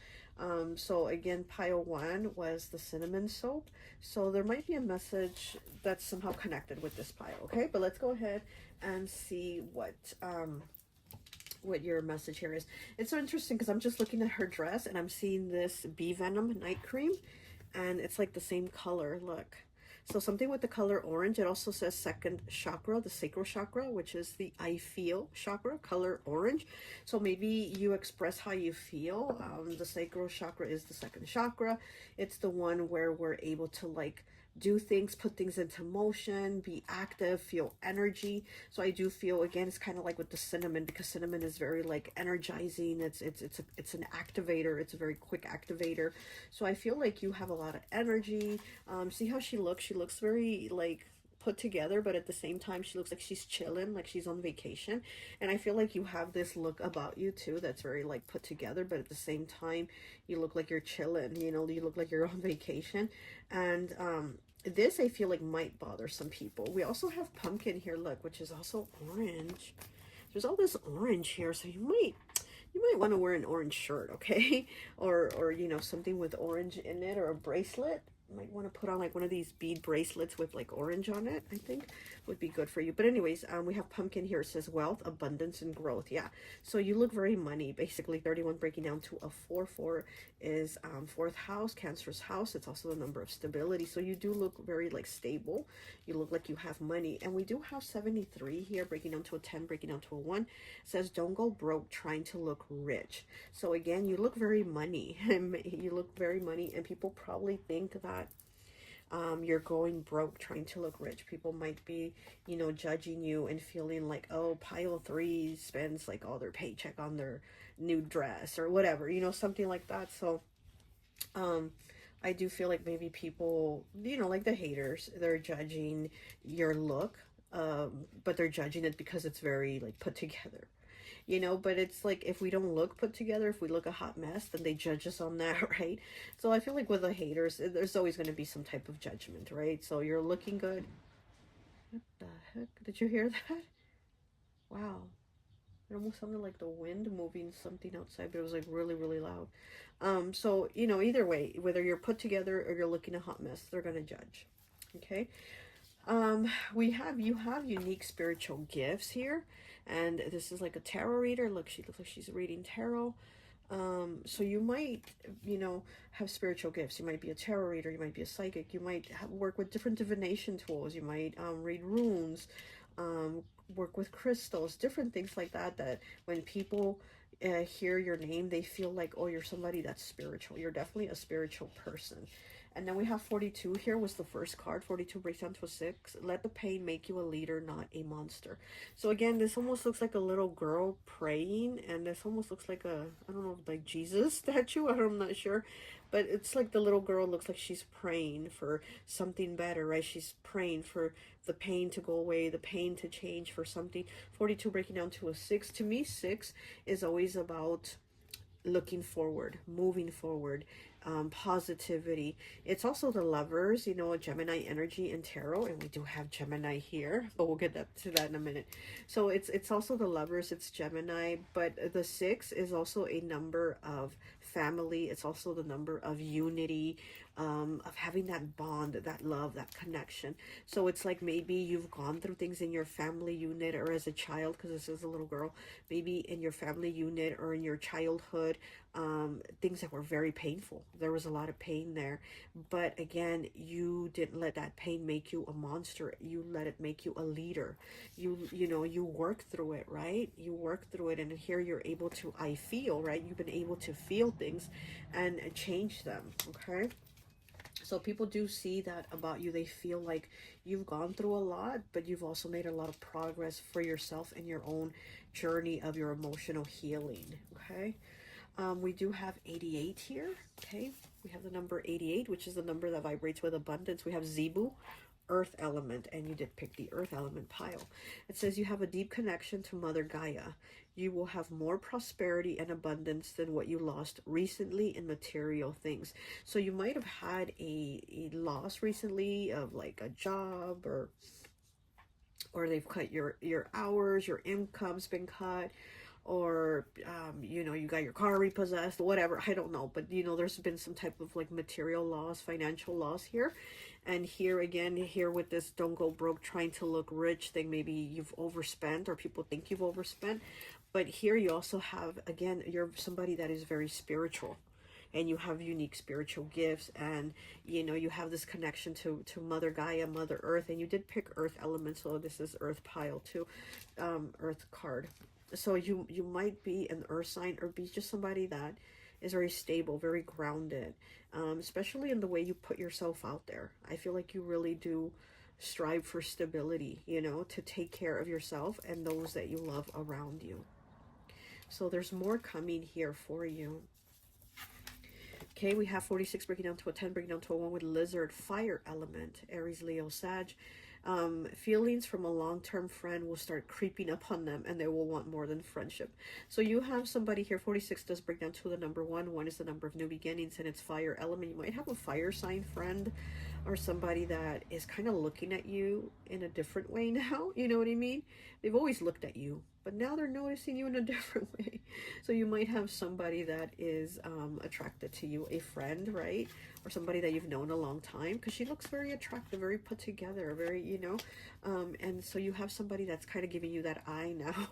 A: So again, pile 1 was the cinnamon soap. So there might be a message that's somehow connected with this pile, okay? But let's go ahead and see what what your message here is. It's so interesting because I'm just looking at her dress and I'm seeing this bee venom night cream, and it's like the same color. Look. So something with the color orange. It also says second chakra, the sacral chakra, which is the I feel chakra, color orange. So maybe you express how you feel. The sacral chakra is the second chakra. It's the one where we're able to like do things, put things into motion, be active, feel energy. So I do feel, again, it's kind of like with the cinnamon, because cinnamon is very like energizing. It's an activator. It's a very quick activator. So I feel like you have a lot of energy. See how she looks? She looks very like put together, but at the same time she looks like she's chilling, like she's on vacation. And I feel like you have this look about you too that's very like put together, but at the same time you look like you're chilling, you know, you look like you're on vacation. And this I feel like might bother some people. We also have pumpkin here, look, which is also orange. There's all this orange here, so you might want to wear an orange shirt, okay? Or you know, something with orange in it, or a bracelet. You might want to put on like one of these bead bracelets with like orange on it. I think would be good for you. But anyways, we have pumpkin here. It says wealth, abundance, and growth. Yeah, so you look very money. Basically 31 breaking down to a 4-4 is fourth house, Cancer's house. It's also the number of stability. So you do look very like stable. You look like you have money. And we do have 73 here, breaking down to a 10, breaking down to a 1. It says don't go broke trying to look rich. So again, you look very money. You look very money, and people probably think that you're going broke trying to look rich. People might be, you know, judging you and feeling like, oh, pile 3 spends like all their paycheck on their new dress or whatever, you know, something like that. So I do feel like maybe people, you know, like the haters, they're judging your look, but they're judging it because it's very like put together, you know. But it's like, if we don't look put together, if we look a hot mess, then they judge us on that, right? So I feel like with the haters, there's always going to be some type of judgment, right? So you're looking good. What the heck? Did you hear that? Wow. It almost sounded like the wind moving something outside, but it was like really, really loud. So, you know, either way, whether you're put together or you're looking a hot mess, they're going to judge. Okay. You have unique spiritual gifts here, and this is like a tarot reader. Look, she looks like she's reading tarot. So you might, you know, have spiritual gifts. You might be a tarot reader, you might be a psychic, you might work with different divination tools, you might read runes, work with crystals, different things like that, that when people hear your name, they feel like, oh, you're somebody that's spiritual. You're definitely a spiritual person. And then we have 42 here, was the first card. 42 breaks down to a 6. Let the pain make you a leader, not a monster. So again, this almost looks like a little girl praying, and this almost looks like a, I don't know, like Jesus statue. I'm not sure. But it's like the little girl looks like she's praying for something better, right? She's praying for the pain to go away, the pain to change, for something. 42 breaking down to a 6. To me, 6 is always about looking forward, moving forward, positivity. It's also the Lovers, you know, a Gemini energy in tarot, and we do have Gemini here, but we'll get to that in a minute. So it's also the Lovers, it's Gemini, but the 6 is also a number of family. It's also the number of unity, of having that bond, that love, that connection. So it's like maybe you've gone through things in your family unit, or as a child, because this is a little girl, maybe in your family unit or in your childhood, things that were very painful. There was a lot of pain there, but again, you didn't let that pain make you a monster. You let it make you a leader. You know, you work through it, right? You work through it, and here you're able to, I feel, right? You've been able to feel things and change them, okay? So people do see that about you. They feel like you've gone through a lot, but you've also made a lot of progress for yourself in your own journey of your emotional healing, okay? We do have 88 here, okay? We have the number 88, which is the number that vibrates with abundance. We have Zebu, earth element, and you did pick the earth element pile. It says you have a deep connection to Mother Gaia. You will have more prosperity and abundance than what you lost recently in material things. So you might have had a loss recently of like a job, or they've cut your hours, your income's been cut, or you know, you got your car repossessed, whatever, I don't know, but you know, there's been some type of like material loss, financial loss here. And here again, here with this don't go broke trying to look rich thing, maybe you've overspent or people think you've overspent. But here you also have, again, you're somebody that is very spiritual, and you have unique spiritual gifts, and you know, you have this connection to Mother Gaia, Mother Earth, and you did pick Earth element, so this is Earth pile too, Earth card. So you might be an Earth sign, or be just somebody that is very stable, very grounded, especially in the way you put yourself out there. I feel like you really do strive for stability, you know, to take care of yourself and those that you love around you. So there's more coming here for you. Okay, we have 46 breaking down to a 10, breaking down to a 1 with lizard, fire element, Aries, Leo, Sag. Feelings from a long-term friend will start creeping up on them, and they will want more than friendship. So you have somebody here. 46 does break down to the number 1. 1 is the number of new beginnings, and it's fire element. You might have a fire sign friend, or somebody that is kind of looking at you in a different way now. You know what I mean? They've always looked at you, but now they're noticing you in a different way. So you might have somebody that is attracted to you, a friend, right? Or somebody that you've known a long time, because she looks very attractive, very put together, very, you know, and so you have somebody that's kind of giving you that eye now.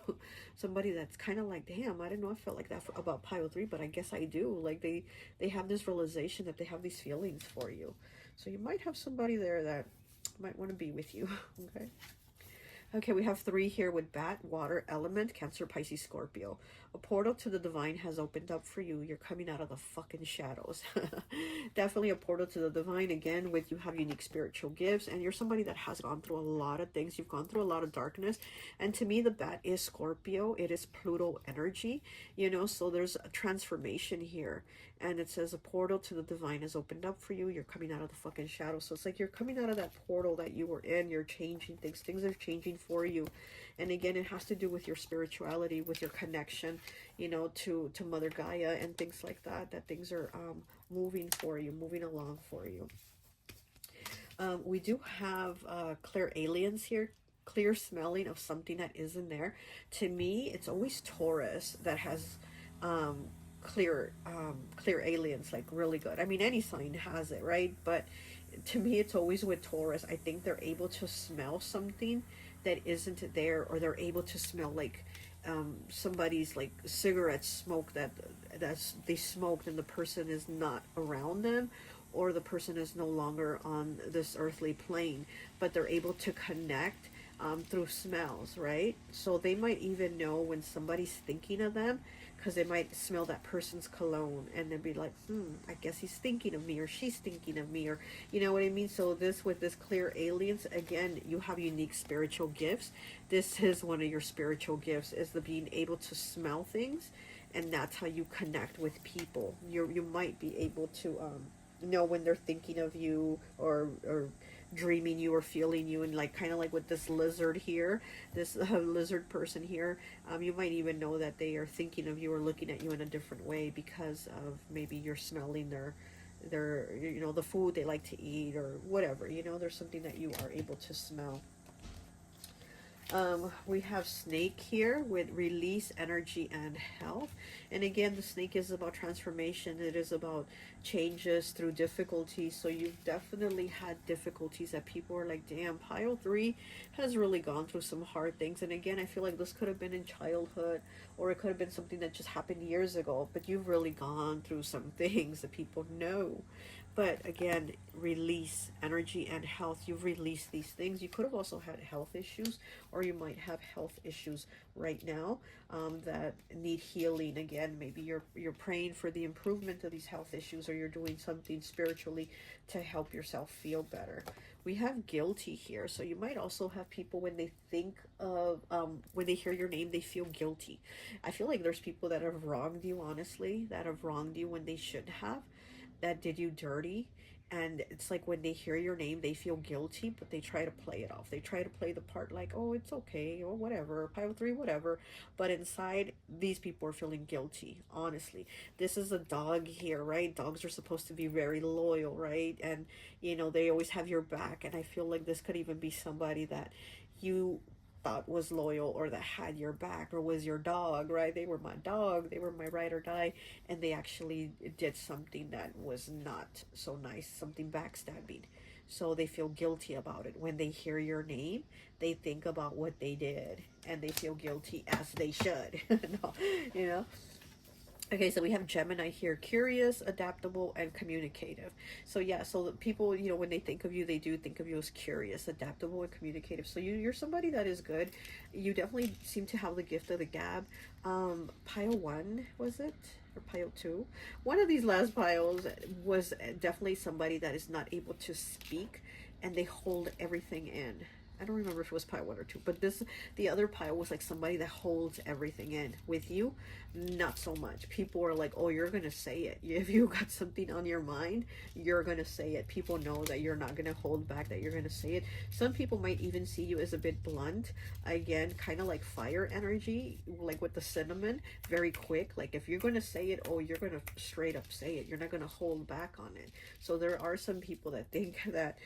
A: Somebody that's kind of like, damn, I didn't know I felt like that about pile 3, but I guess I do. Like they have this realization that they have these feelings for you. So you might have somebody there that might want to be with you. Okay. Okay, we have 3 here with bat, water element, Cancer, Pisces, Scorpio. A portal to the divine has opened up for you. You're coming out of the fucking shadows. Definitely a portal to the divine. Again, with you have unique spiritual gifts, and you're somebody that has gone through a lot of things. You've gone through a lot of darkness. And to me, the bat is Scorpio. It is Pluto energy, you know, so there's a transformation here. And it says a portal to the divine has opened up for you. You're coming out of the fucking shadows. So it's like you're coming out of that portal that you were in. You're changing things. Things are changing for you. And again, it has to do with your spirituality, with your connection, you know, to Mother Gaia and things like that, that things are moving for you, moving along for you. We do have Clairaudience here, clear smelling of something that isn't there. To me, it's always Taurus that has Clairaudience, like really good. I mean, any sign has it, right? But to me, it's always with Taurus. I think they're able to smell something that isn't there, or they're able to smell like somebody's like cigarette smoke that's they smoked and the person is not around them, or the person is no longer on this earthly plane, but they're able to connect through smells, right? So they might even know when somebody's thinking of them, because they might smell that person's cologne and then be like, I guess he's thinking of me, or she's thinking of me, or you know what I mean? So this, with this Clairaudience, again, you have unique spiritual gifts. This is one of your spiritual gifts, is the being able to smell things, and that's how you connect with people. You might be able to know when they're thinking of you, or dreaming you, or feeling you, and like kind of like with this lizard here, this lizard person here, you might even know that they are thinking of you or looking at you in a different way, because of maybe you're smelling their you know, the food they like to eat, or whatever, you know, there's something that you are able to smell. We have snake here with release, energy, and health. And again, the snake is about transformation. It is about changes through difficulties. So you've definitely had difficulties that people are like, damn, pile 3 has really gone through some hard things. And again, I feel like this could have been in childhood, or it could have been something that just happened years ago, but you've really gone through some things that people know. But again, release, energy, and health. You've released these things. You could have also had health issues, or you might have health issues right now that need healing. Again, maybe you're praying for the improvement of these health issues, or you're doing something spiritually to help yourself feel better. We have guilty here. So you might also have people, when they think of, when they hear your name, they feel guilty. I feel like there's people that have wronged you, honestly, that have wronged you when they shouldn't have, that did you dirty. And it's like when they hear your name, they feel guilty, but they try to play it off. They try to play the part like, oh, it's okay, or whatever, pile 3, whatever. But inside, these people are feeling guilty, honestly. This is a dog here, right? Dogs are supposed to be very loyal, right? And, you know, they always have your back. And I feel like this could even be somebody that you thought was loyal or that had your back or was your dog, right? They were my dog, they were my ride or die, and they actually did something that was not so nice, something backstabbing. So they feel guilty about it. When they hear your name, they think about what they did and they feel guilty, as they should. No, you know. Okay, so we have Gemini here, curious, adaptable, and communicative. So yeah, so people, you know, when they think of you, they do think of you as curious, adaptable, and communicative. So you're somebody that is good. You definitely seem to have the gift of the gab. Pile 1, was it? Or pile 2? One of these last piles was definitely somebody that is not able to speak, and they hold everything in. I don't remember if it was pile 1 or 2, but the other pile was like somebody that holds everything in. With you, not so much. People are like, oh, you're gonna say it. If you got something on your mind, you're gonna say it. People know that you're not gonna hold back, that you're gonna say it. Some people might even see you as a bit blunt. Again, kind of like fire energy, like with the cinnamon, very quick. Like if you're gonna say it, oh, you're gonna straight up say it. You're not gonna hold back on it. So there are some people that think that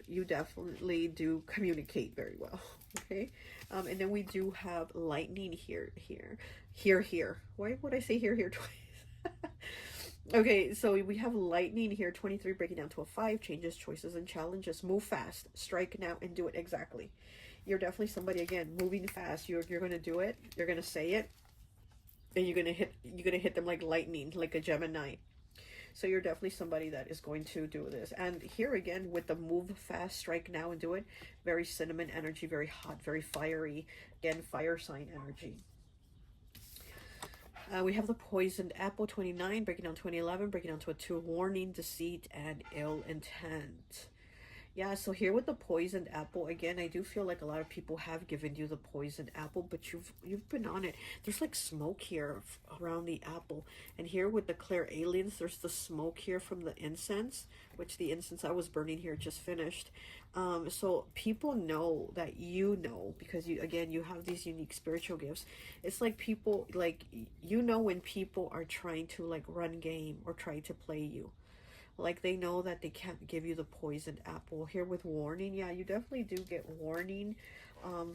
A: you definitely do communicate very well. Okay, and then we do have lightning here. Why would I say here twice? Okay, so we have lightning here, 23, breaking down to a 5, changes, choices, and challenges. Move fast, strike now, and do it exactly. You're definitely somebody, again, moving fast. You're gonna do it, you're gonna say it, and you're gonna hit them like lightning, like a Gemini. So you're definitely somebody that is going to do this. And here again, with the move fast, strike now, and do it, very cinnamon energy, very hot, very fiery. Again, fire sign energy. We have the poisoned apple, 29, breaking down 2011, breaking down to a 2, warning, deceit, and ill intent. Yeah, so here with the poisoned apple, again, I do feel like a lot of people have given you the poisoned apple, but you've been on it. There's like smoke here around the apple. And here with the Clairaudience, there's the smoke here from the incense, which the incense I was burning here just finished. So people know that you know, because you, again, you have these unique spiritual gifts. It's like people, like, you know when people are trying to like run game or try to play you. Like they know that they can't give you the poisoned apple. Here with warning, yeah, you definitely do get warning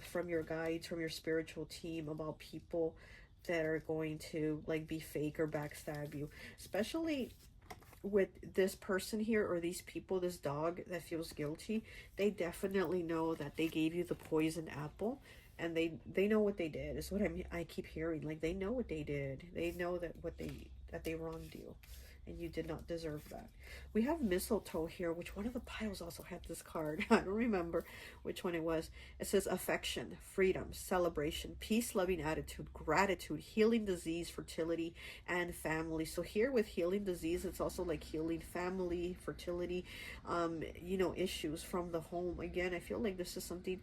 A: from your guides, from your spiritual team, about people that are going to like be fake or backstab you. Especially with this person here, or these people, this dog that feels guilty, they definitely know that they gave you the poisoned apple, and they know what they did. Is what I keep hearing. Like they know what they did. They know that they wronged you, and you did not deserve that. We have mistletoe here, which one of the piles also had this card. I don't remember which one it was. It says affection, freedom, celebration, peace-loving attitude, gratitude, healing disease, fertility, and family. So here with healing disease, it's also like healing family, fertility, you know, issues from the home. Again, I feel like this is something,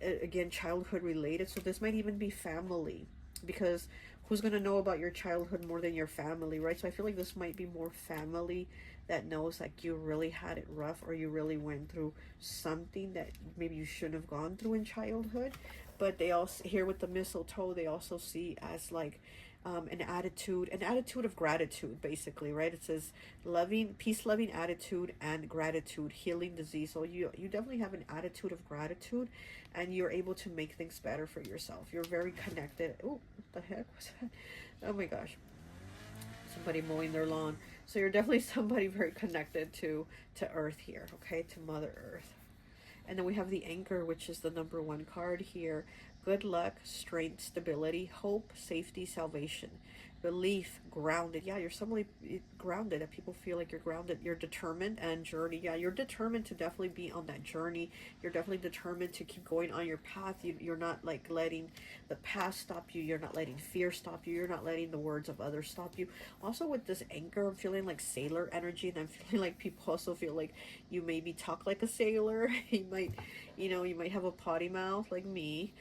A: again, childhood related. So this might even be family, because who's going to know about your childhood more than your family, right? So I feel like this might be more family that knows like you really had it rough, or you really went through something that maybe you shouldn't have gone through in childhood. But they also, here with the mistletoe, they also see as like an attitude of gratitude, basically, right? It says loving, peace-loving attitude and gratitude, healing disease. So you definitely have an attitude of gratitude, and you're able to make things better for yourself. You're very connected. Oh, what the heck was that? Oh my gosh, somebody mowing their lawn. So you're definitely somebody very connected to Earth here, okay, to Mother Earth. And then we have the Anchor, which is the #1 card here. Good luck, strength, stability, hope, safety, salvation, belief, grounded. Yeah, you're somebody grounded, and people feel like you're grounded. You're determined, and journey. Yeah, you're determined to definitely be on that journey. You're definitely determined to keep going on your path. You're not like letting the past stop you. You're not letting fear stop you. You're not letting the words of others stop you. Also with this Anchor, I'm feeling like sailor energy, and I'm feeling like people also feel like you maybe talk like a sailor. You might, you know, you might have a potty mouth like me.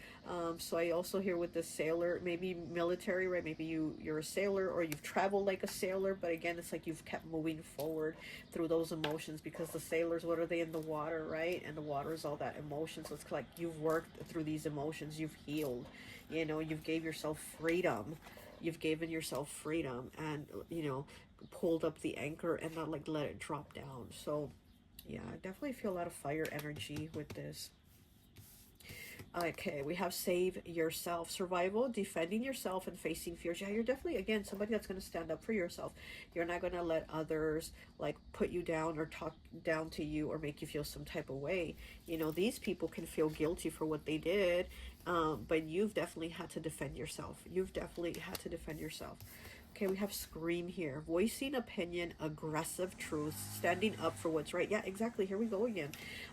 A: So I also hear with the sailor, maybe military, right? Maybe you're a sailor, or you've traveled like a sailor, but again, it's like you've kept moving forward through those emotions, because the sailors, what are they in the water, right? And the water is all that emotion. So it's like you've worked through these emotions, you've healed, you know, you've gave yourself freedom. You've given yourself freedom, and, you know, pulled up the anchor and not like let it drop down. So yeah, I definitely feel a lot of fire energy with this. Okay, we have save yourself, survival, defending yourself, and facing fears. Yeah, you're definitely, again, somebody that's going to stand up for yourself. You're not going to let others like put you down or talk down to you or make you feel some type of way. You know, these people can feel guilty for what they did, but you've definitely had to defend yourself. You've definitely had to defend yourself. Okay, we have scream here. Voicing opinion, aggressive truth, standing up for what's right. Yeah, exactly. Here we go again.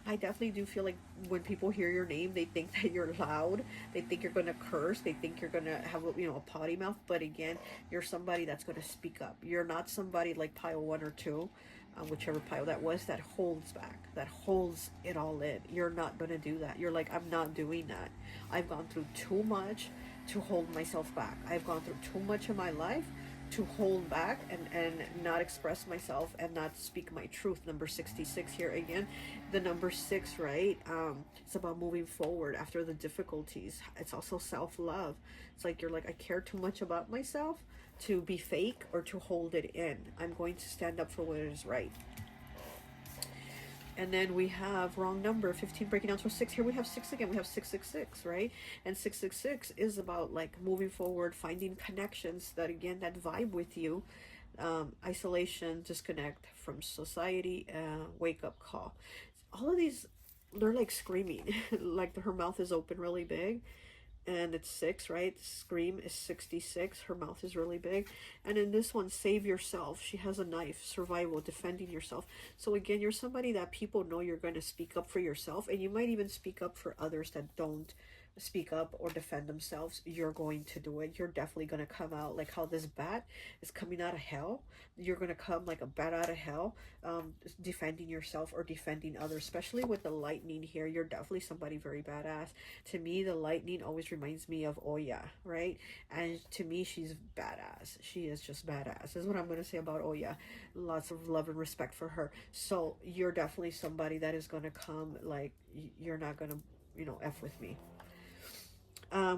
A: I definitely do feel like when people hear your name, they think that you're loud. They think you're going to curse. They think you're going to have, you know, a potty mouth. But again, you're somebody that's going to speak up. You're not somebody like pile 1 or 2, whichever pile that was, that holds back, that holds it all in. You're not going to do that. You're like, I'm not doing that. I've gone through too much to hold myself back. I've gone through too much in my life to hold back and not express myself and not speak my truth. Number 66 here again, the number 6, right? It's about moving forward after the difficulties. It's also self-love. It's like you're like, I care too much about myself to be fake or to hold it in. I'm going to stand up for what is right. And then we have wrong number, 15, breaking down to a 6. Here we have 6 again. We have 666, right? And 666 is about like moving forward, finding connections that, again, that vibe with you. Isolation, disconnect from society, wake up call. All of these, they're like screaming. Like her mouth is open really big. And it's 6, right? Scream is 66. Her mouth is really big. And in this one, save yourself. She has a knife. Survival, defending yourself. So again, you're somebody that people know you're going to speak up for yourself. And you might even speak up for others that don't speak up or defend themselves. You're going to do it. You're definitely going to come out like how this bat is coming out of hell. You're going to come like a bat out of hell, defending yourself or defending others, especially with the lightning here. You're definitely somebody very badass. To me, the lightning always reminds me of Oya, right? And to me, she's badass. She is just badass. This is what I'm going to say about Oya. Lots of love and respect for her. So you're definitely somebody that is going to come like, you're not going to, you know, F with me.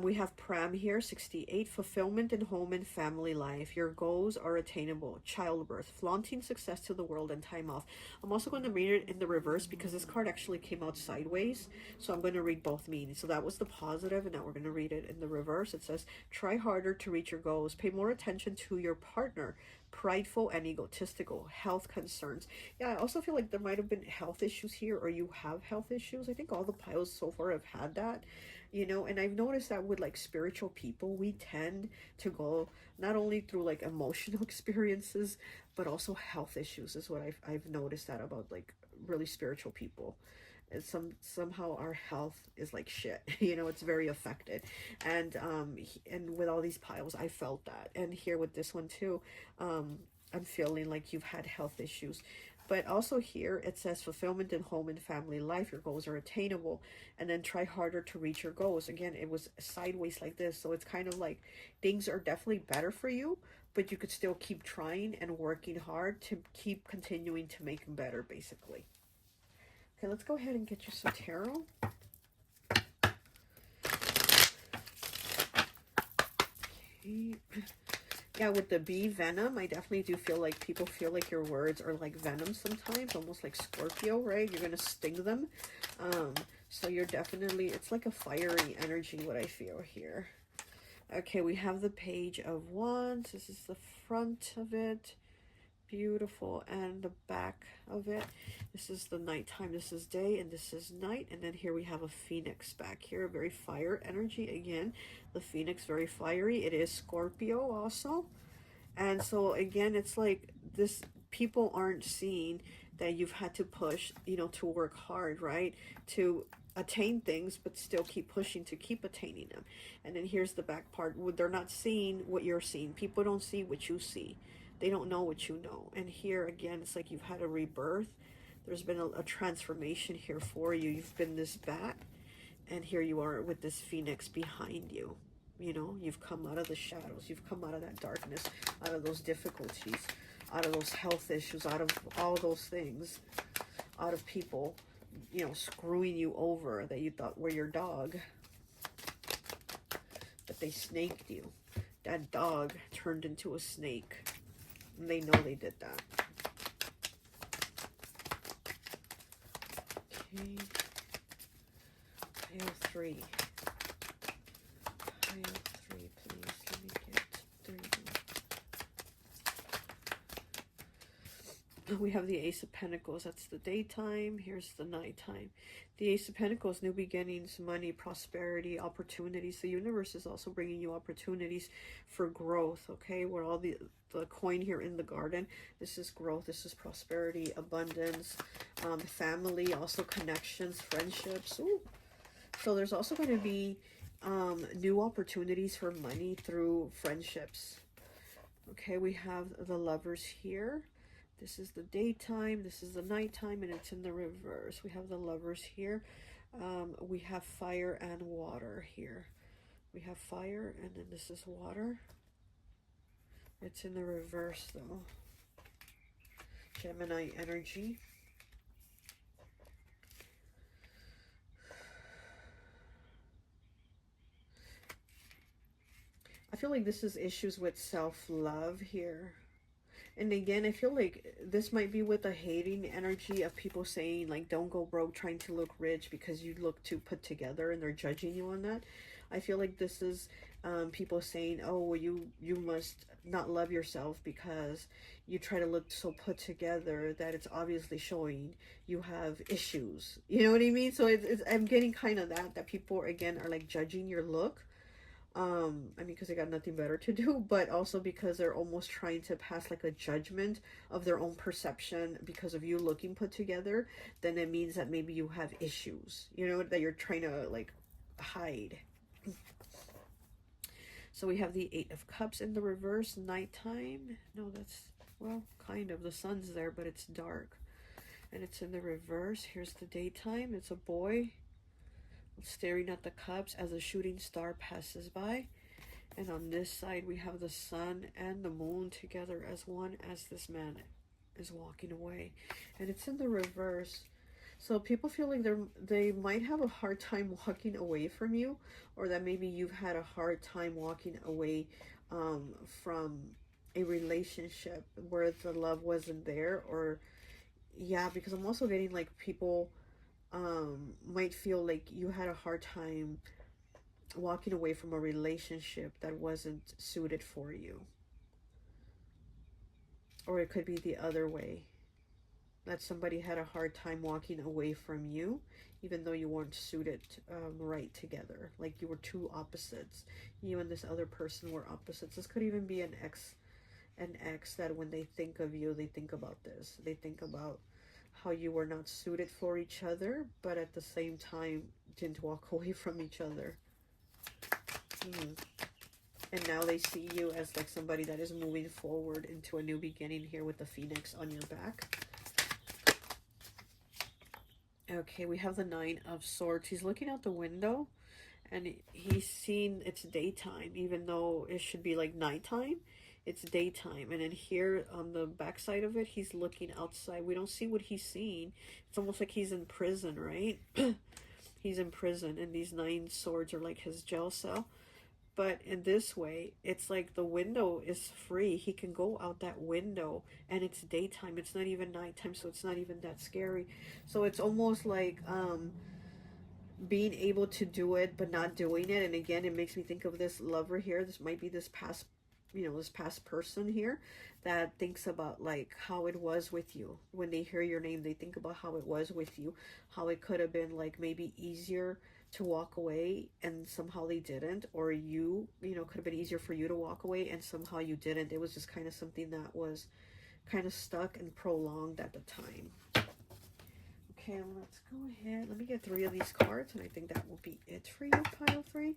A: We have Pram here, 68, fulfillment in home and family life. Your goals are attainable. Childbirth, flaunting success to the world and time off. I'm also going to read it in the reverse because this card actually came out sideways. So I'm going to read both meanings. So that was the positive, and now we're going to read it in the reverse. It says, try harder to reach your goals. Pay more attention to your partner. Prideful and egotistical. Health concerns. Yeah, I also feel like there might have been health issues here, or you have health issues. I think all the piles so far have had that. You know, and I've noticed that with like spiritual people, we tend to go not only through like emotional experiences, but also health issues is what I've noticed that about like really spiritual people. And somehow our health is like shit, you know, it's very affected. And with all these piles, I felt that. And here with this one too, I'm feeling like you've had health issues. But also here it says fulfillment in home and family life. Your goals are attainable, and then try harder to reach your goals. Again, it was sideways like this, so it's kind of like things are definitely better for you, but you could still keep trying and working hard to keep continuing to make them better, basically. Okay, let's go ahead and get you some tarot. Okay. Yeah, with the bee venom, I definitely do feel like people feel like your words are like venom sometimes, almost like Scorpio, right? You're going to sting them. So you're definitely, it's like a fiery energy, what I feel here. Okay, we have the Page of Wands. This is the front of it. Beautiful. And the back of it. This is the nighttime. This is day and this is night. And then here we have a phoenix back here. Very fire energy again. The phoenix, very fiery. It is Scorpio also. And so again, it's like this, people aren't seeing that you've had to push, you know, to work hard, right? To attain things, but still keep pushing to keep attaining them. And then here's the back part. They're not seeing what you're seeing. People don't see what you see. They don't know what you know. And here again, it's like you've had a rebirth. There's been a transformation here for you. You've been this bat, and here you are with this phoenix behind you. You know, you've come out of the shadows. You've come out of that darkness, out of those difficulties, out of those health issues, out of all those things, out of people, you know, screwing you over that you thought were your dog. But they snaked you. That dog turned into a snake. And they know they did that. Okay. Pile 3. Pile 3, please. Let me get 3. We have the Ace of Pentacles. That's the daytime. Here's the nighttime. The Ace of Pentacles, new beginnings, money, prosperity, opportunities. The universe is also bringing you opportunities for growth, okay? Where all the coin here in the garden, this is growth, this is prosperity, abundance, family, also connections, friendships. Ooh. So there's also going to be new opportunities for money through friendships. Okay, we have the Lovers here. This is the daytime, this is the nighttime, and it's in the reverse. We have the Lovers here. We have fire and water here. We have fire, and then this is water. It's in the reverse, though. Gemini energy. I feel like this is issues with self-love here. And again, I feel like this might be with a hating energy of people saying, like, don't go broke trying to look rich because you look too put together, and they're judging you on that. I feel like this is people saying, oh, well, you must not love yourself because you try to look so put together that it's obviously showing you have issues. You know what I mean? So I'm getting kind of that people, again, are like judging your look. I mean, because they got nothing better to do, but also because they're almost trying to pass like a judgment of their own perception because of you looking put together. Then it means that maybe you have issues, you know, that you're trying to like hide. So we have the 8 of Cups in the reverse, nighttime. No, that's, well, kind of. The sun's there, but it's dark. And it's in the reverse. Here's the daytime. It's a boy staring at the cups as a shooting star passes by. And on this side, we have the sun and the moon together as one as this man is walking away. And it's in the reverse. So people feel like they might have a hard time walking away from you, or that maybe you've had a hard time walking away from a relationship where the love wasn't there. Or yeah, because I'm also getting like people might feel like you had a hard time walking away from a relationship that wasn't suited for you. Or it could be the other way, that somebody had a hard time walking away from you, even though you weren't suited right together. Like you were two opposites. You and this other person were opposites. This could even be an ex that when they think of you, they think about this. They think about how you were not suited for each other, but at the same time didn't walk away from each other. And now they see you as like somebody that is moving forward into a new beginning here with the Phoenix on your back. Okay, we have the 9 of Swords. He's looking out the window and he's seeing it's daytime, even though it should be like nighttime. It's daytime. And then here on the back side of it, he's looking outside. We don't see what he's seeing. It's almost like he's in prison, right? He's in prison, and these 9 swords are like his jail cell. But in this way, it's like the window is free. He can go out that window, and it's daytime. It's not even nighttime, so it's not even that scary. So it's almost like being able to do it, but not doing it. And again, it makes me think of this lover here. This might be this past, you know, this past person here that thinks about like how it was with you. When they hear your name, they think about how it was with you, how it could have been like maybe easier to walk away and somehow they didn't, or you know, could have been easier for you to walk away and somehow you didn't. It was just kind of something that was kind of stuck and prolonged at the time. Okay, let's go ahead. Let me get 3 of these cards, and I think that will be it for you, pile 3.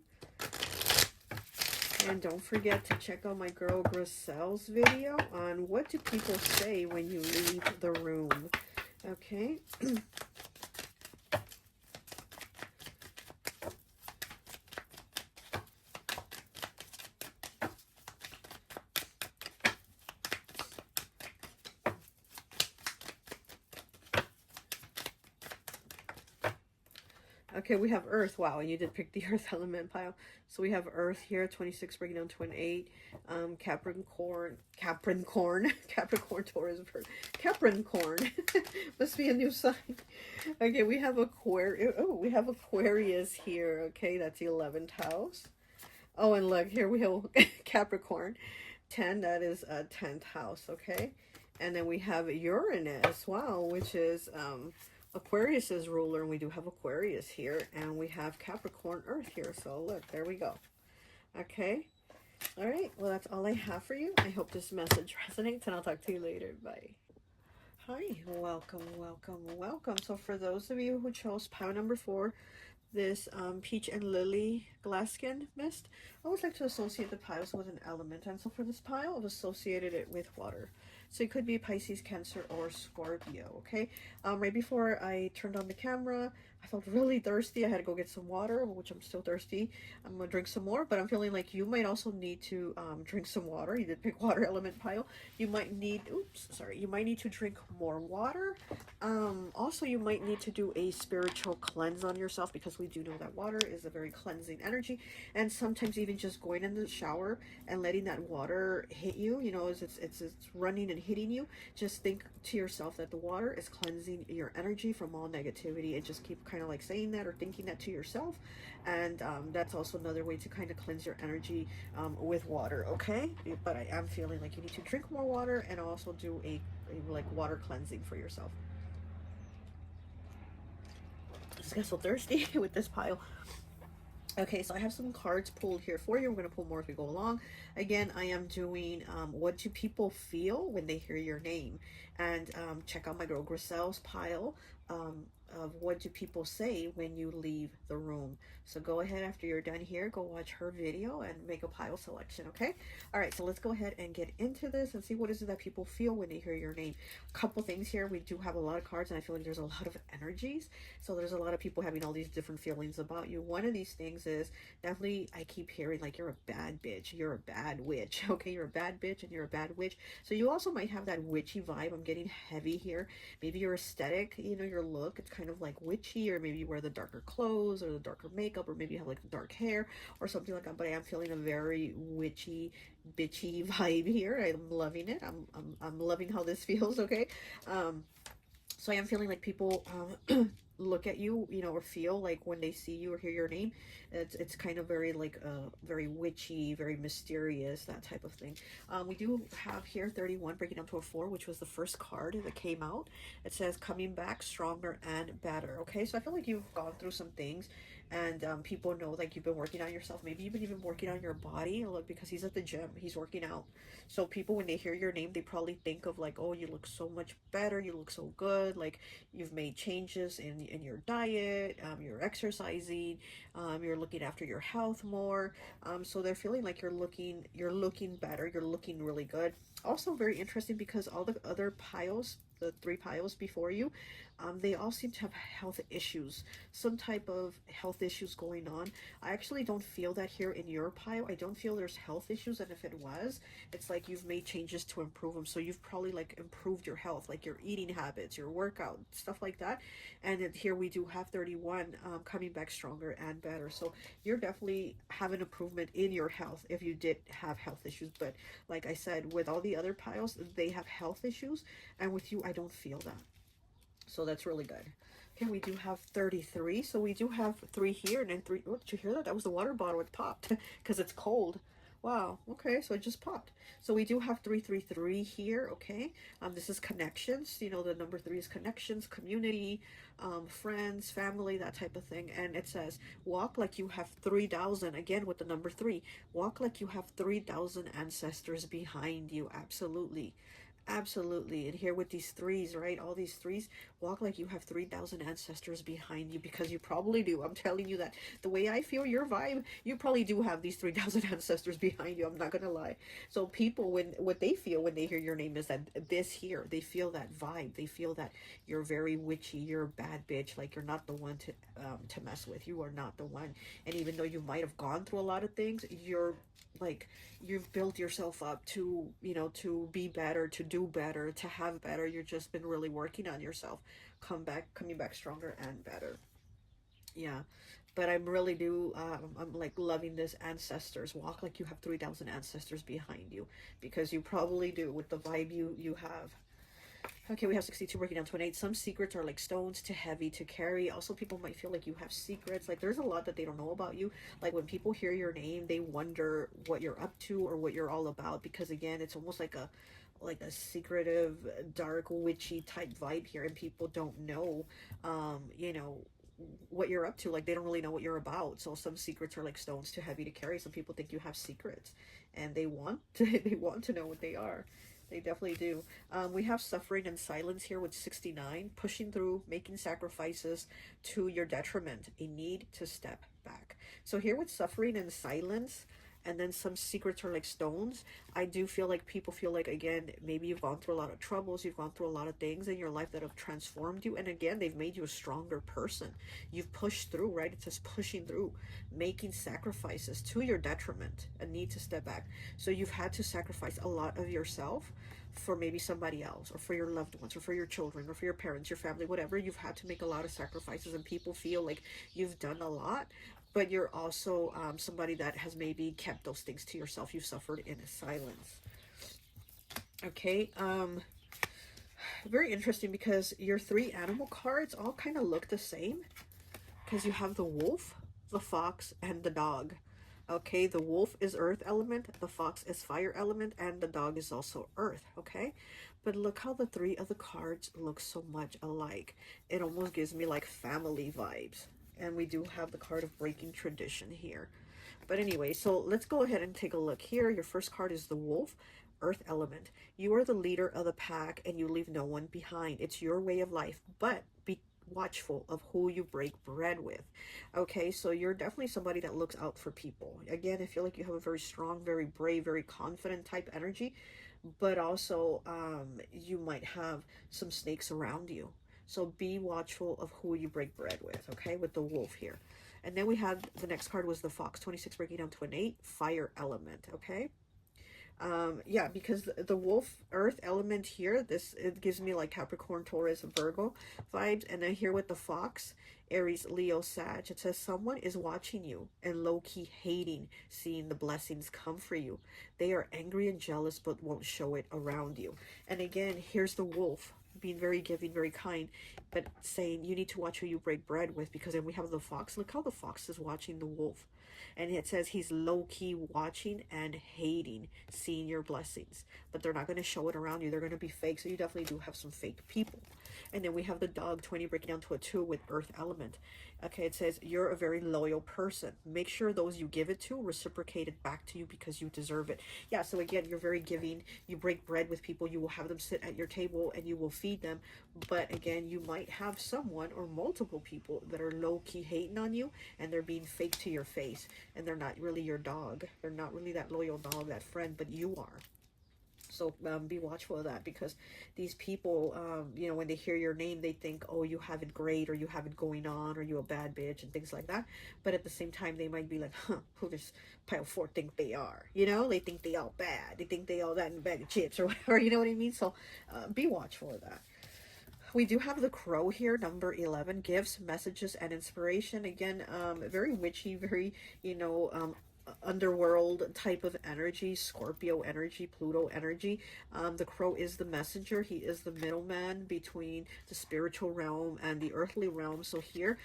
A: And don't forget to check out my girl Griselle's video on what do people say when you leave the room. Okay. Okay, we have Earth. Wow, and you did pick the Earth element pile. So we have Earth here, 26 breaking down to an 8. Capricorn, Capricorn, Taurus, Capricorn. Must be a new sign. Okay, we have Aquarius. Oh, we have Aquarius here. Okay, that's the 11th house. Oh, and look, here we have Capricorn. 10, that is a 10th house, okay? And then we have Uranus, wow, which is Aquarius's ruler, and we do have Aquarius here, and we have Capricorn Earth here. So look, there we go. Okay. All right. Well, that's all I have for you. I hope this message resonates, and I'll talk to you later. Bye. Hi. Welcome, welcome, welcome. So for those of you who chose pile number 4, this Peach and Lily Glasskin Mist, I always like to associate the piles with an element. And so for this pile, I've associated it with water. So it could be Pisces, Cancer, or Scorpio, okay? Right before I turned on the camera, I felt really thirsty. I had to go get some water, which I'm still thirsty. I'm going to drink some more, but I'm feeling like you might also need to drink some water. You did pick water element pile. You might need, you might need to drink more water. Also, you might need to do a spiritual cleanse on yourself, because we do know that water is a very cleansing energy. And sometimes even just going in the shower and letting that water hit you, you know, as it's running and hitting you, just think to yourself that the water is cleansing your energy from all negativity, and just keep kind of like saying that or thinking that to yourself. And that's also another way to kind of cleanse your energy with water, okay? But I am feeling like you need to drink more water and also do a like water cleansing for yourself. I just got so thirsty with this pile. Okay, so I have some cards pulled here for you. We're going to pull more as we go along. Again, I am doing what do people feel when they hear your name? And check out my girl Griselle's pile of what do people say when you leave the room. So go ahead, after you're done here, go watch her video and make a pile selection, okay? All right, so let's go ahead and get into this and see what is it that people feel when they hear your name. A couple things here. We do have a lot of cards, and I feel like there's a lot of energies. So there's a lot of people having all these different feelings about you. One of these things is definitely, I keep hearing like, you're a bad bitch, you're a bad witch, okay? You're a bad bitch and you're a bad witch. So you also might have that witchy vibe. I'm getting heavy here. Maybe your aesthetic, you know, your look, it's kind of like witchy, or maybe you wear the darker clothes or the darker makeup, or maybe you have like dark hair or something like that. But I am feeling a very witchy, bitchy vibe here. I'm loving it. I'm loving how this feels, okay? So I am feeling like people look at you, you know, or feel like when they see you or hear your name, it's kind of very like very witchy, very mysterious, that type of thing. We do have here 31 breaking down to a 4, which was the first card that came out. It says coming back stronger and better. Okay, so I feel like you've gone through some things, and people know like you've been working on yourself. Maybe you've been even working on your body. Look, because he's at the gym, he's working out. So people, when they hear your name, they probably think of like, oh, you look so much better, you look so good, like you've made changes in your diet, you're exercising, you're looking after your health more. So they're feeling like you're looking better, you're looking really good. Also very interesting, because all the other piles, the 3 piles before you, they all seem to have health issues, some type of health issues going on. I actually don't feel that here in your pile. I don't feel there's health issues, and if it was, it's like you've made changes to improve them. So you've probably like improved your health, like your eating habits, your workout, stuff like that. And then here we do have 31 coming back stronger and better. So you're definitely have an improvement in your health if you did have health issues. But like I said, with all the other piles, they have health issues, and with you, I don't feel that. So that's really good. Okay, we do have 33. So we do have 3 here, and then 3. Oh, did you hear that? That was the water bottle. It popped because it's cold. Wow. Okay, so it just popped. So we do have 333 here. Okay. This is connections. You know, the number 3 is connections, community, friends, family, that type of thing. And it says, walk like you have 3,000. Again, with the number 3, walk like you have 3,000 ancestors behind you. Absolutely. Absolutely. And here with these 3s, right? All these 3s, walk like you have 3,000 ancestors behind you, because you probably do. I'm telling you that the way I feel your vibe, you probably do have these 3,000 ancestors behind you. I'm not going to lie. So people, what they feel when they hear your name is that this here, they feel that vibe. They feel that you're very witchy. You're a bad bitch. Like, you're not the one to mess with. You are not the one. And even though you might have gone through a lot of things, you've built yourself up to, you know, to be better, to do better, to have better. You've just been really working on yourself, coming back stronger and better. Yeah, but I really do, I'm like loving this ancestors walk, like you have 3,000 ancestors behind you, because you probably do with the vibe you have. Okay, we have 62 breaking down to an 8. Some secrets are like stones, too heavy to carry. Also, people might feel like you have secrets. Like, there's a lot that they don't know about you. Like, when people hear your name, they wonder what you're up to or what you're all about. Because, again, it's almost like a secretive, dark, witchy type vibe here. And people don't know, you know, what you're up to. Like, they don't really know what you're about. So some secrets are like stones, too heavy to carry. Some people think you have secrets. And they want to, they want to know what they are. They definitely do. We have suffering and silence here with 69. Pushing through, making sacrifices to your detriment. A need to step back. So here with suffering and silence, and then some secrets are like stones, I do feel like people feel like, again, maybe you've gone through a lot of troubles, you've gone through a lot of things in your life that have transformed you, and again, they've made you a stronger person. You've pushed through, right? It says pushing through, making sacrifices to your detriment, a need to step back. So you've had to sacrifice a lot of yourself for maybe somebody else, or for your loved ones, or for your children, or for your parents, your family, whatever. You've had to make a lot of sacrifices, and people feel like you've done a lot, but you're also somebody that has maybe kept those things to yourself. You've suffered in silence. Okay, very interesting, because your 3 animal cards all kind of look the same, because you have the wolf, the fox, and the dog. Okay, the wolf is earth element, the fox is fire element, and the dog is also earth. Okay, but look how the 3 of the cards look so much alike. It almost gives me like family vibes. And we do have the card of breaking tradition here. But anyway, so let's go ahead and take a look here. Your first card is the wolf, earth element. You are the leader of the pack and you leave no one behind. It's your way of life, but be watchful of who you break bread with. Okay, so you're definitely somebody that looks out for people. Again, I feel like you have a very strong, very brave, very confident type energy, but also you might have some snakes around you. So be watchful of who you break bread with, okay, with the wolf here. And then we had the next card was the fox, 26 breaking down to an 8, fire element, okay? Yeah, because the wolf earth element here, it gives me like Capricorn, Taurus, Virgo vibes. And then here with the fox, Aries, Leo, Sag, it says someone is watching you and low-key hating seeing the blessings come for you. They are angry and jealous but won't show it around you. And again, here's the wolf being very giving, very kind, but saying you need to watch who you break bread with, because then we have the fox. Look how the fox is watching the wolf. And it says he's low-key watching and hating seeing your blessings, but they're not going to show it around you. They're going to be fake. So you definitely do have some fake people. And then we have the dog, 20 breaking down to a 2 with earth element. Okay, it says you're a very loyal person. Make sure those you give it to reciprocate it back to you because you deserve it. Yeah, so again, you're very giving. You break bread with people. You will have them sit at your table and you will feed them. But again, you might have someone or multiple people that are low-key hating on you, and they're being fake to your face. And they're not really your dog. They're not really that loyal dog, that friend, but you are. So be watchful of that, because these people, you know, when they hear your name, they think, oh, you have it great, or you have it going on, or you a bad bitch, and things like that. But at the same time, they might be like, huh, who does pile 4 think they are? You know, they think they all bad. They think they all that in a bag of chips or whatever, you know what I mean? So be watchful of that. We do have the crow here, number 11, gifts, messages, and inspiration. Again, very witchy, very, you know, underworld type of energy, Scorpio energy, Pluto energy. The crow is the messenger. He is the middleman between the spiritual realm and the earthly realm. So here,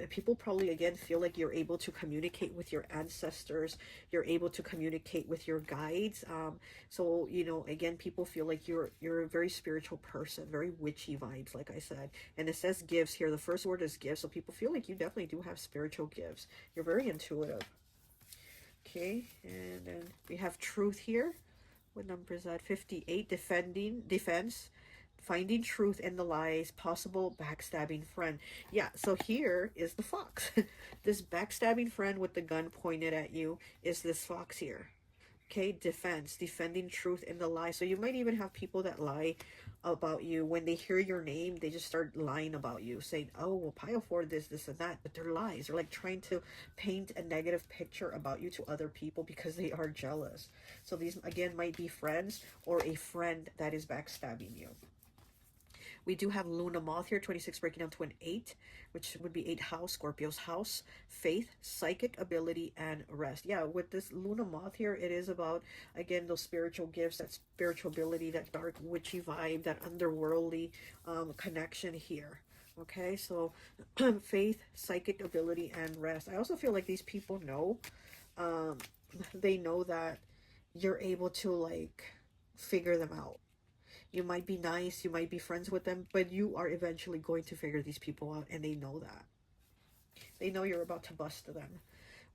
A: people probably, again, feel like you're able to communicate with your ancestors. You're able to communicate with your guides. So, you know, again, people feel like you're a very spiritual person, very witchy vibes, like I said. And it says gifts here. The first word is gifts. So people feel like you definitely do have spiritual gifts. You're very intuitive. Okay, and then we have truth here. What number is that? 58, defense, finding truth in the lies, possible backstabbing friend. Yeah, so here is the fox. This backstabbing friend with the gun pointed at you is this fox here. Okay, defense, defending truth in the lie. So you might even have people that lie about you. When they hear your name, they just start lying about you, saying, oh, well, pile for this, this, and that. But they're lies. They're like trying to paint a negative picture about you to other people because they are jealous. So these, again, might be friends or a friend that is backstabbing you. We do have Luna Moth here, 26 breaking down to an 8, which would be 8 house, Scorpio's house, faith, psychic ability, and rest. Yeah, with this Luna Moth here, it is about, again, those spiritual gifts, that spiritual ability, that dark witchy vibe, that underworldly connection here. Okay, so faith, psychic ability, and rest. I also feel like these people know, they know that you're able to, like, figure them out. You might be nice, you might be friends with them, but you are eventually going to figure these people out, and they know that. They know you're about to bust them.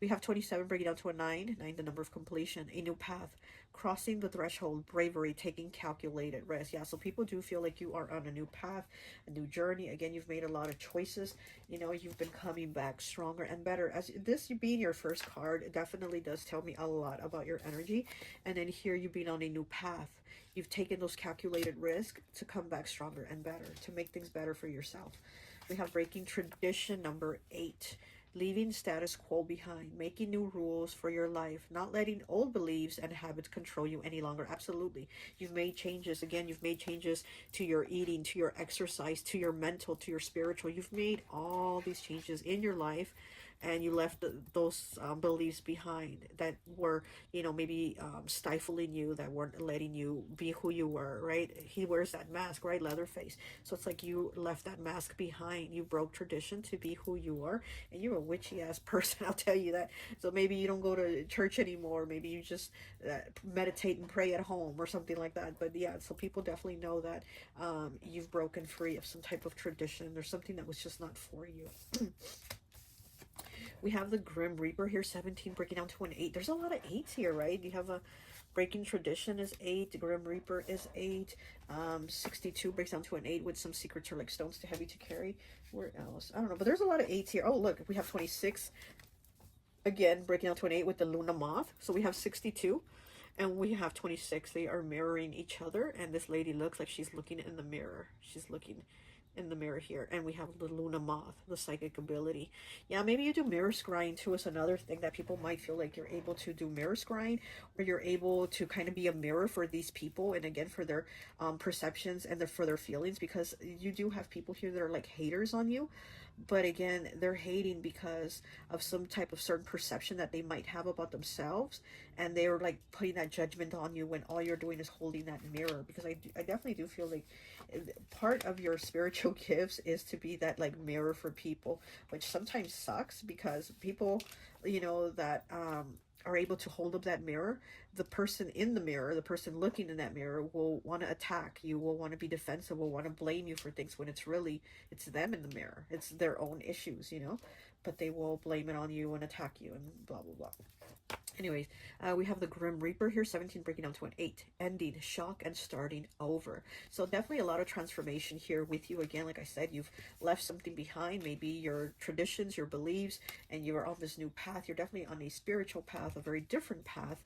A: We have 27 breaking down to a 9. 9, the number of completion. A new path. Crossing the threshold. Bravery. Taking calculated risk. Yeah, so people do feel like you are on a new path, a new journey. Again, you've made a lot of choices. You know, you've been coming back stronger and better. As this being your first card, it definitely does tell me a lot about your energy. And then here you being on a new path. You've taken those calculated risks to come back stronger and better, to make things better for yourself. We have breaking tradition number 8. Leaving status quo behind, making new rules for your life, not letting old beliefs and habits control you any longer. Absolutely. You've made changes. Again, you've made changes to your eating, to your exercise, to your mental, to your spiritual. You've made all these changes in your life, and you left those beliefs behind that were, you know, maybe stifling you, that weren't letting you be who you were, right? He wears that mask, right? Leatherface. So it's like you left that mask behind. You broke tradition to be who you are, and you're a witchy ass person, I'll tell you that. So maybe you don't go to church anymore. Maybe you just meditate and pray at home or something like that. But yeah, so people definitely know that you've broken free of some type of tradition or something that was just not for you. We have the Grim Reaper here, 17 breaking down to an 8. There's a lot of 8s here, right? You have a breaking tradition is 8. The Grim Reaper is 8. 62 breaks down to an 8 with some secrets or like stones too heavy to carry. Where else? I don't know, but there's a lot of 8s here. Oh, look, we have 26. Again, breaking down to an 8 with the Luna Moth. So we have 62 and we have 26. They are mirroring each other, and this lady looks like she's looking in the mirror. She's looking in the mirror here, and we have the Luna Moth, the psychic ability. Yeah, maybe you do mirror scrying too. Is another thing that people might feel like you're able to do mirror scrying, or you're able to kind of be a mirror for these people, and again for their perceptions and for their feelings, because you do have people here that are like haters on you. But again, they're hating because of some type of certain perception that they might have about themselves, and they're like putting that judgment on you when all you're doing is holding that mirror. Because I definitely do feel like part of your spiritual gifts is to be that like mirror for people, which sometimes sucks because people, you know, that are able to hold up that mirror, the person in the mirror, the person looking in that mirror will want to attack you, will want to be defensive, will want to blame you for things when it's really, it's them in the mirror. It's their own issues, you know, but they will blame it on you and attack you and blah, blah, blah. Anyways, we have the Grim Reaper here, 17 breaking down to an 8. Ending, shock, and starting over. So definitely a lot of transformation here with you. Again, like I said, you've left something behind, maybe your traditions, your beliefs, and you are on this new path. You're definitely on a spiritual path, a very different path,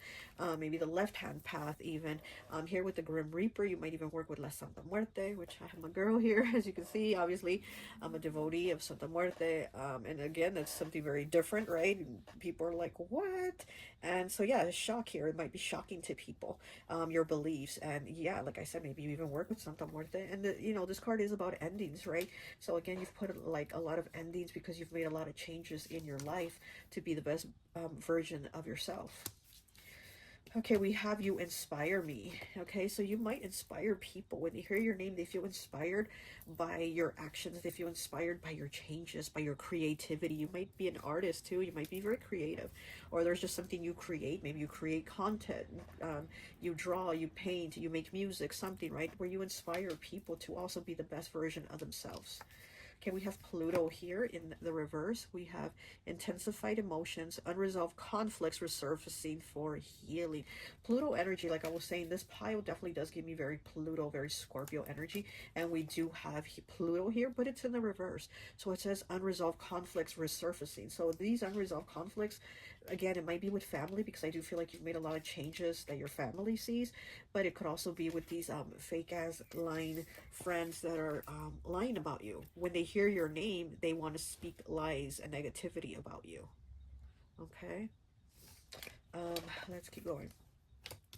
A: maybe the left-hand path even. Here with the Grim Reaper, you might even work with La Santa Muerte, which I have my girl here, as you can see. Obviously, I'm a devotee of Santa Muerte, and again, that's something very different, right? People are like, what? And so yeah, a shock here. It might be shocking to people, your beliefs. And yeah, like I said, maybe you even work with Santa Muerte. And you know, this card is about endings, right? So again, you've put like a lot of endings because you've made a lot of changes in your life to be the best version of yourself. Okay, we have you inspire me. Okay, so you might inspire people. When they hear your name, they feel inspired by your actions. They feel inspired by your changes, by your creativity. You might be an artist too. You might be very creative. Or there's just something you create. Maybe you create content. You draw, you paint, you make music, something, right? Where you inspire people to also be the best version of themselves. Okay, we have Pluto here in the reverse. We have intensified emotions, unresolved conflicts resurfacing for healing. Pluto energy, like I was saying, this pile definitely does give me very Pluto, very Scorpio energy. And we do have Pluto here, but it's in the reverse. So it says unresolved conflicts resurfacing. So these unresolved conflicts, again, it might be with family, because I do feel like you've made a lot of changes that your family sees, but it could also be with these fake ass lying friends that are lying about you. When they hear your name, they want to speak lies and negativity about you. Okay, let's keep going.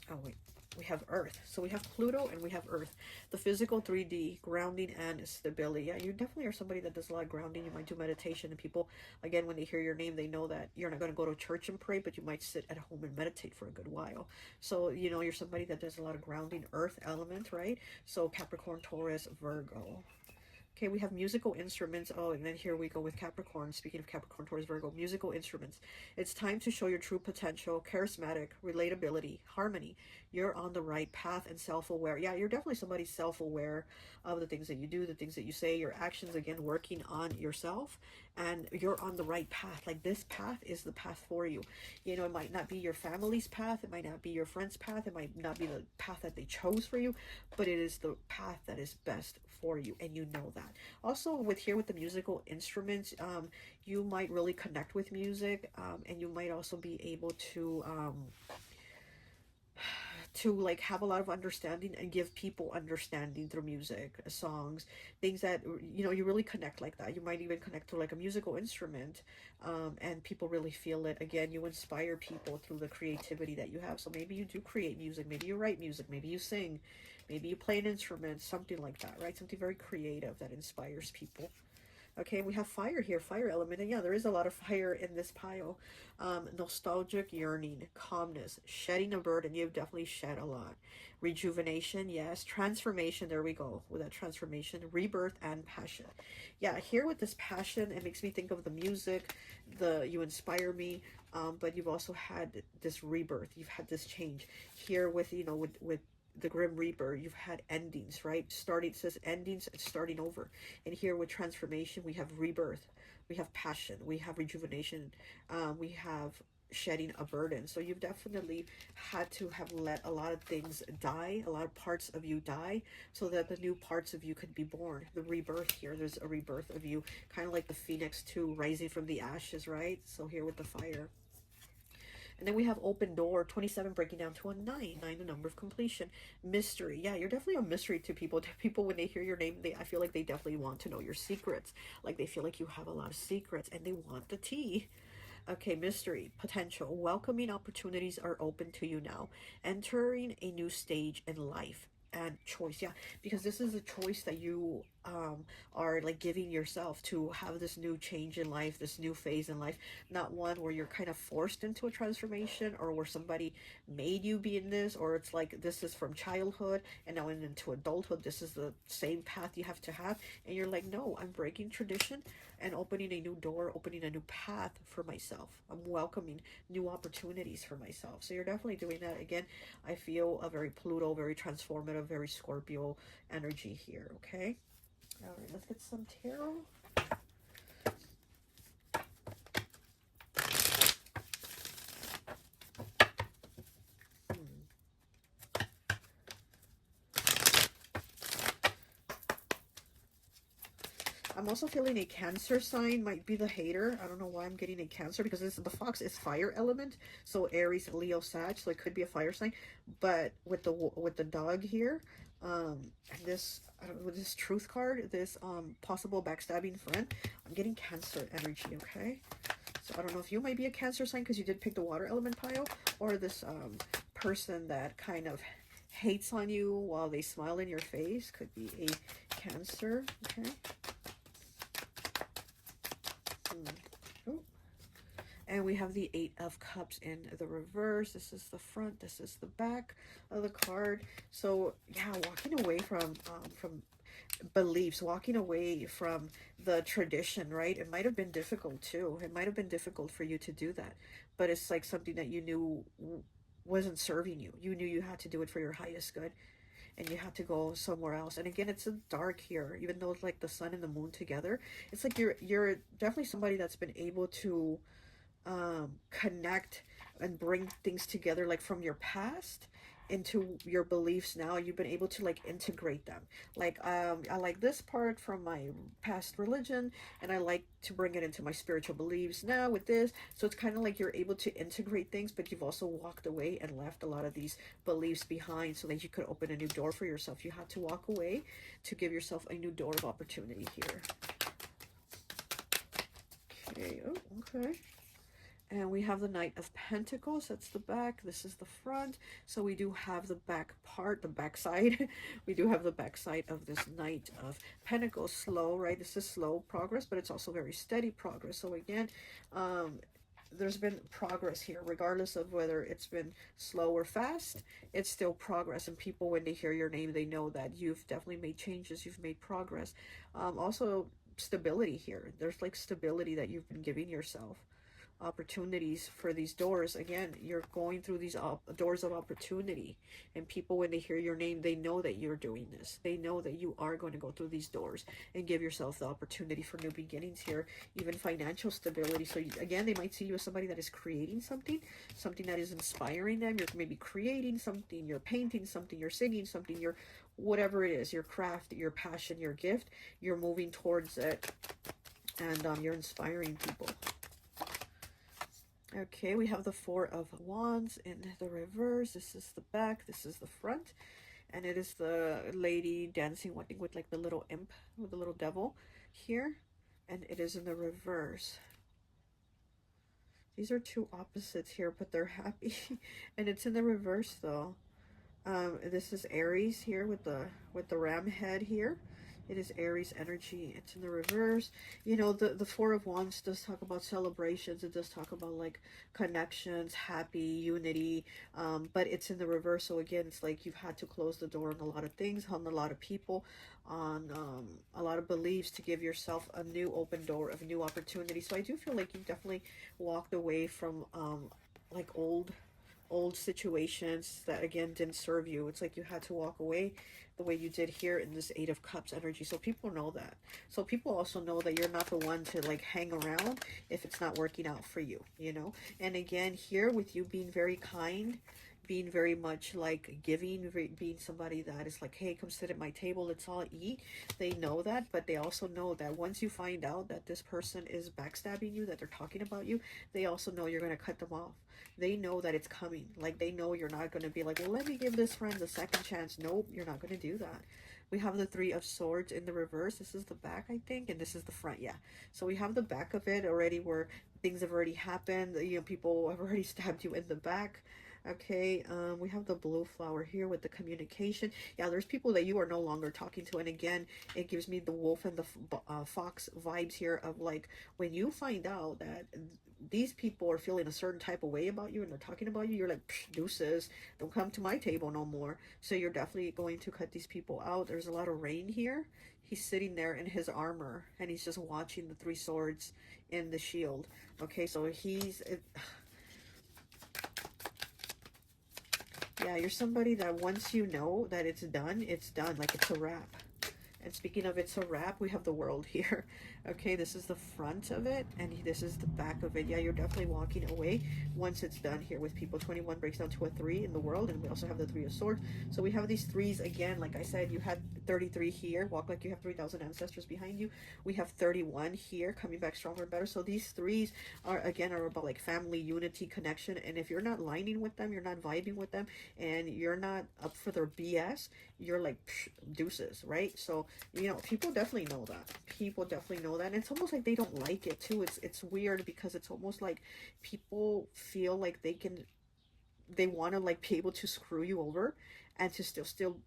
A: Oh wait, we have Earth. So we have Pluto and we have Earth. The physical 3D, grounding and stability. Yeah, you definitely are somebody that does a lot of grounding. You might do meditation, and people, again, when they hear your name, they know that you're not going to go to church and pray, but you might sit at home and meditate for a good while. So, you know, you're somebody that does a lot of grounding, Earth element, right? So Capricorn, Taurus, Virgo. Okay, we have musical instruments. Oh, and then here we go with Capricorn. Speaking of Capricorn, Taurus, Virgo, musical instruments. It's time to show your true potential, charismatic, relatability, harmony. You're on the right path and self-aware. Yeah, you're definitely somebody self-aware of the things that you do, the things that you say, your actions, again, working on yourself. And you're on the right path. Like, this path is the path for you. You know, it might not be your family's path. It might not be your friend's path. It might not be the path that they chose for you, but it is the path that is best for you, and you know that. Also, with the musical instruments, you might really connect with music, and you might also be able to like have a lot of understanding and give people understanding through music, songs, things that, you know, you really connect like that. You might even connect to like a musical instrument, and people really feel it. Again, you inspire people through the creativity that you have. So maybe you do create music, maybe you write music, maybe you sing, maybe you play an instrument, something like that, right? Something very creative that inspires people. Okay, we have fire here, fire element. And yeah, there is a lot of fire in this pile. Nostalgic yearning, calmness, shedding a burden. You've definitely shed a lot. Rejuvenation, yes. Transformation, there we go with that transformation. Rebirth and passion. Yeah, here with this passion, it makes me think of the music, you inspire me, but you've also had this rebirth. You've had this change. Here with, you know, with the Grim Reaper, you've had endings, right? Starting, it says endings and starting over. And here with transformation, we have rebirth, we have passion, we have rejuvenation, we have shedding a burden. So you've definitely had to have let a lot of things die, a lot of parts of you die, so that the new parts of you could be born. The rebirth here, there's a rebirth of you, kind of like the phoenix too, rising from the ashes, right? So here with the fire. And then we have open door, 27 breaking down to a 9. 9, the number of completion. Mystery. Yeah, you're definitely a mystery to people. People, when they hear your name, I feel like they definitely want to know your secrets. Like, they feel like you have a lot of secrets and they want the tea. Okay, mystery, potential. Welcoming opportunities are open to you now. Entering a new stage in life. And choice, yeah, because this is a choice that you are like giving yourself to have this new change in life, this new phase in life, not one where you're kind of forced into a transformation, or where somebody made you be in this, or it's like this is from childhood and now into adulthood, this is the same path you have to have, and you're like, no, I'm breaking tradition and opening a new door, opening a new path for myself. I'm welcoming new opportunities for myself. So you're definitely doing that. Again, I feel a very Pluto, very transformative, very Scorpio energy here. Okay, all right, let's get some tarot. I'm also feeling a Cancer sign might be the hater. I don't know why I'm getting a Cancer, because the fox is fire element, so Aries, Leo, Sag, so it could be a fire sign. But with the dog here, and this, I don't know, with this truth card, this possible backstabbing friend, I'm getting Cancer energy. Okay, so I don't know if you might be a Cancer sign because you did pick the water element pile, or this person that kind of hates on you while they smile in your face could be a Cancer. Okay. And we have the 8 of Cups in the reverse. This is the front, this is the back of the card. So yeah, walking away from beliefs, walking away from the tradition, right? It might have been difficult too. It might have been difficult for you to do that, but it's like something that you knew wasn't serving you. You knew you had to do it for your highest good, and you have to go somewhere else. And again, it's a dark here, even though it's like the sun and the moon together. It's like you're definitely somebody that's been able to connect and bring things together, like from your past into your beliefs now. You've been able to like integrate them. Like I like this part from my past religion, and I like to bring it into my spiritual beliefs now with this. So it's kind of like you're able to integrate things, but you've also walked away and left a lot of these beliefs behind so that you could open a new door for yourself. You had to walk away to give yourself a new door of opportunity here. Okay. Oh, okay. And we have the Knight of Pentacles. That's the back. This is the front. So we do have the back part, the back side. We do have the back side of this Knight of Pentacles. Slow, right? This is slow progress, but it's also very steady progress. So again, there's been progress here, regardless of whether it's been slow or fast. It's still progress, and people, when they hear your name, they know that you've definitely made changes, you've made progress. Also stability here. There's like stability that you've been giving yourself. Opportunities for these doors. Again, you're going through these doors of opportunity, and people, when they hear your name, they know that you're doing this. They know that you are going to go through these doors and give yourself the opportunity for new beginnings here, even financial stability. So again, they might see you as somebody that is creating something that is inspiring them. You're maybe creating something, you're painting something, you're singing something, you're whatever it is, your craft, your passion, your gift, you're moving towards it, and you're inspiring people. Okay, we have the Four of Wands in the reverse. This is the back, this is the front, and it is the lady dancing with like the little imp, with the little devil here, and it is in the reverse. These are two opposites here, but they're happy. And it's in the reverse though. This is Aries here with the ram head here. It is Aries energy. It's in the reverse. You know, the Four of Wands does talk about celebrations. It does talk about like connections, happy, unity. But it's in the reverse. So again, it's like you've had to close the door on a lot of things, on a lot of people, on a lot of beliefs to give yourself a new open door of new opportunity. So I do feel like you've definitely walked away from like old situations that again didn't serve you. It's like you had to walk away the way you did here in this Eight of Cups energy. So people know that. So people also know that you're not the one to like hang around if it's not working out for you, you know. And again, here with you being very kind, being very much like giving, being somebody that is like, hey, come sit at my table, let's all eat. They know that, but they also know that once you find out that this person is backstabbing you, that they're talking about you, they also know you're going to cut them off. They know that it's coming. Like, they know you're not going to be like, well, let me give this friend a second chance. Nope, you're not going to do that. We have the Three of Swords in the reverse. This is the back, I think, and this is the front. Yeah. So we have the back of it already where things have already happened. You know, people have already stabbed you in the back. Okay, we have the blue flower here with the communication. Yeah, there's people that you are no longer talking to. And again, it gives me the wolf and the fox vibes here of like, when you find out that these people are feeling a certain type of way about you and they're talking about you, you're like, deuces, don't come to my table no more. So you're definitely going to cut these people out. There's a lot of rain here. He's sitting there in his armor and he's just watching the Three Swords in the shield. Okay, so he's... yeah, you're somebody that once you know that it's done, like it's a wrap. And speaking of it's a wrap, we have the World here. Okay, this is the front of it, and this is the back of it. Yeah, you're definitely walking away once it's done here with people. 21 breaks down to a 3 in the World, and we also have the Three of Swords. So we have these threes again. Like I said, you had 33 here. Walk like you have 3,000 ancestors behind you. We have 31 here, coming back stronger and better. So these threes are about like family, unity, connection. And if you're not lining with them, you're not vibing with them, and you're not up for their BS, you're like deuces, right? So, you know, people definitely know that. People definitely know that. And it's almost like they don't like it too. It's weird because it's almost like people feel like they want to like be able to screw you over and to still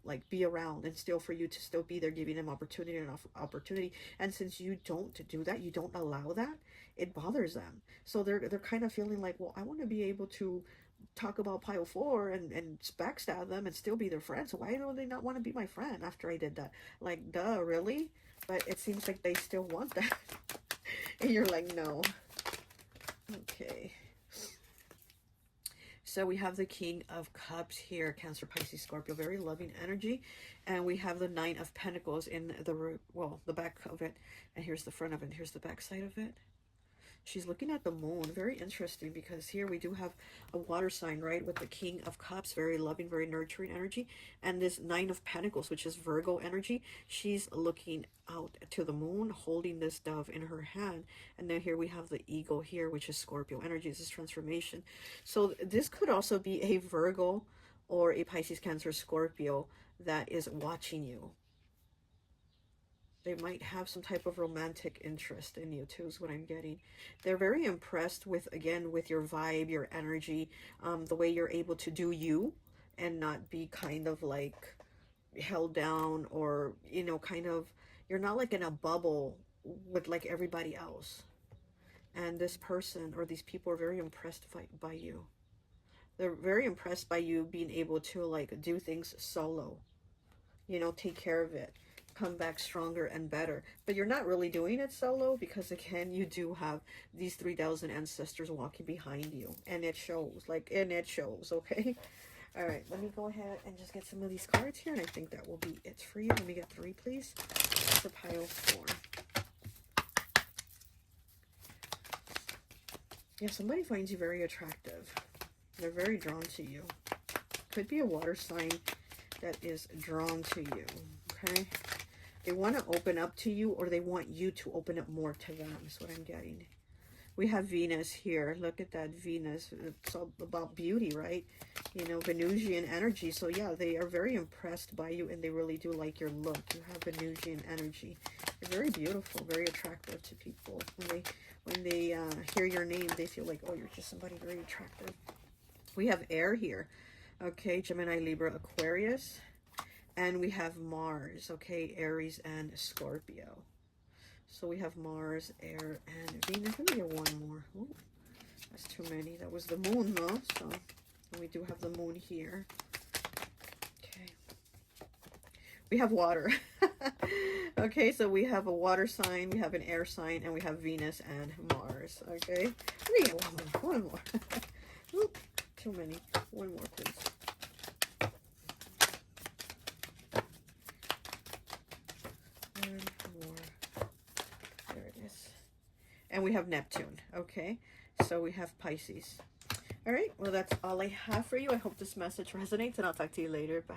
A: like be around, and still for you to still be there, giving them opportunity and opportunity. And since you don't do that, you don't allow that, it bothers them. So they're kind of feeling like, well, I want to be able to talk about pile 4 and backstab them and still be their friend. So why do they not want to be my friend after I did that? Like, duh, really? But it seems like they still want that. And you're like, no. Okay. So we have the King of Cups here, Cancer, Pisces, Scorpio, very loving energy. And we have the Nine of Pentacles in the back of it. And here's the front of it. Here's the back side of it. She's looking at the moon. Very interesting, because here we do have a water sign, right, with the King of Cups, very loving, very nurturing energy, and this Nine of Pentacles, which is Virgo energy. She's looking out to the moon, holding this dove in her hand. And then here we have the Eagle here, which is Scorpio energy. This is transformation. So this could also be a Virgo or a Pisces, Cancer, Scorpio that is watching you. They might have some type of romantic interest in you too, is what I'm getting. They're very impressed with, again, with your vibe, your energy, the way you're able to do you and not be kind of like held down, or, you know, kind of, you're not like in a bubble with like everybody else. And this person or these people are very impressed by you. They're very impressed by you being able to like do things solo, you know, take care of it, come back stronger and better. But you're not really doing it solo, because again, you do have these 3,000 ancestors walking behind you, and it shows, like, and it shows, okay? All right, let me go ahead and just get some of these cards here, and I think that will be it for you. Let me get 3, please, for pile 4. Yeah, somebody finds you very attractive. They're very drawn to you. Could be a water sign that is drawn to you, okay? They want to open up to you, or they want you to open up more to them, is what I'm getting. We have Venus here. Look at that Venus. It's all about beauty, right? You know, Venusian energy. So yeah, they are very impressed by you, and they really do like your look. You have Venusian energy. You're very beautiful, very attractive to people. When they hear your name, they feel like, oh, you're just somebody very attractive. We have air here. Okay, Gemini, Libra, Aquarius. And we have Mars, okay, Aries and Scorpio. So we have Mars, Air, and Venus. Let me get one more. Ooh, that's too many. That was the moon, though. So and we do have the moon here. Okay. We have water. Okay, so we have a water sign, we have an air sign, and we have Venus and Mars. Okay. Let me get one more. One more. Ooh, too many. One more, please. And we have Neptune. Okay, so we have Pisces. All right, well, that's all I have for you. I hope this message resonates, and I'll talk to you later. Bye.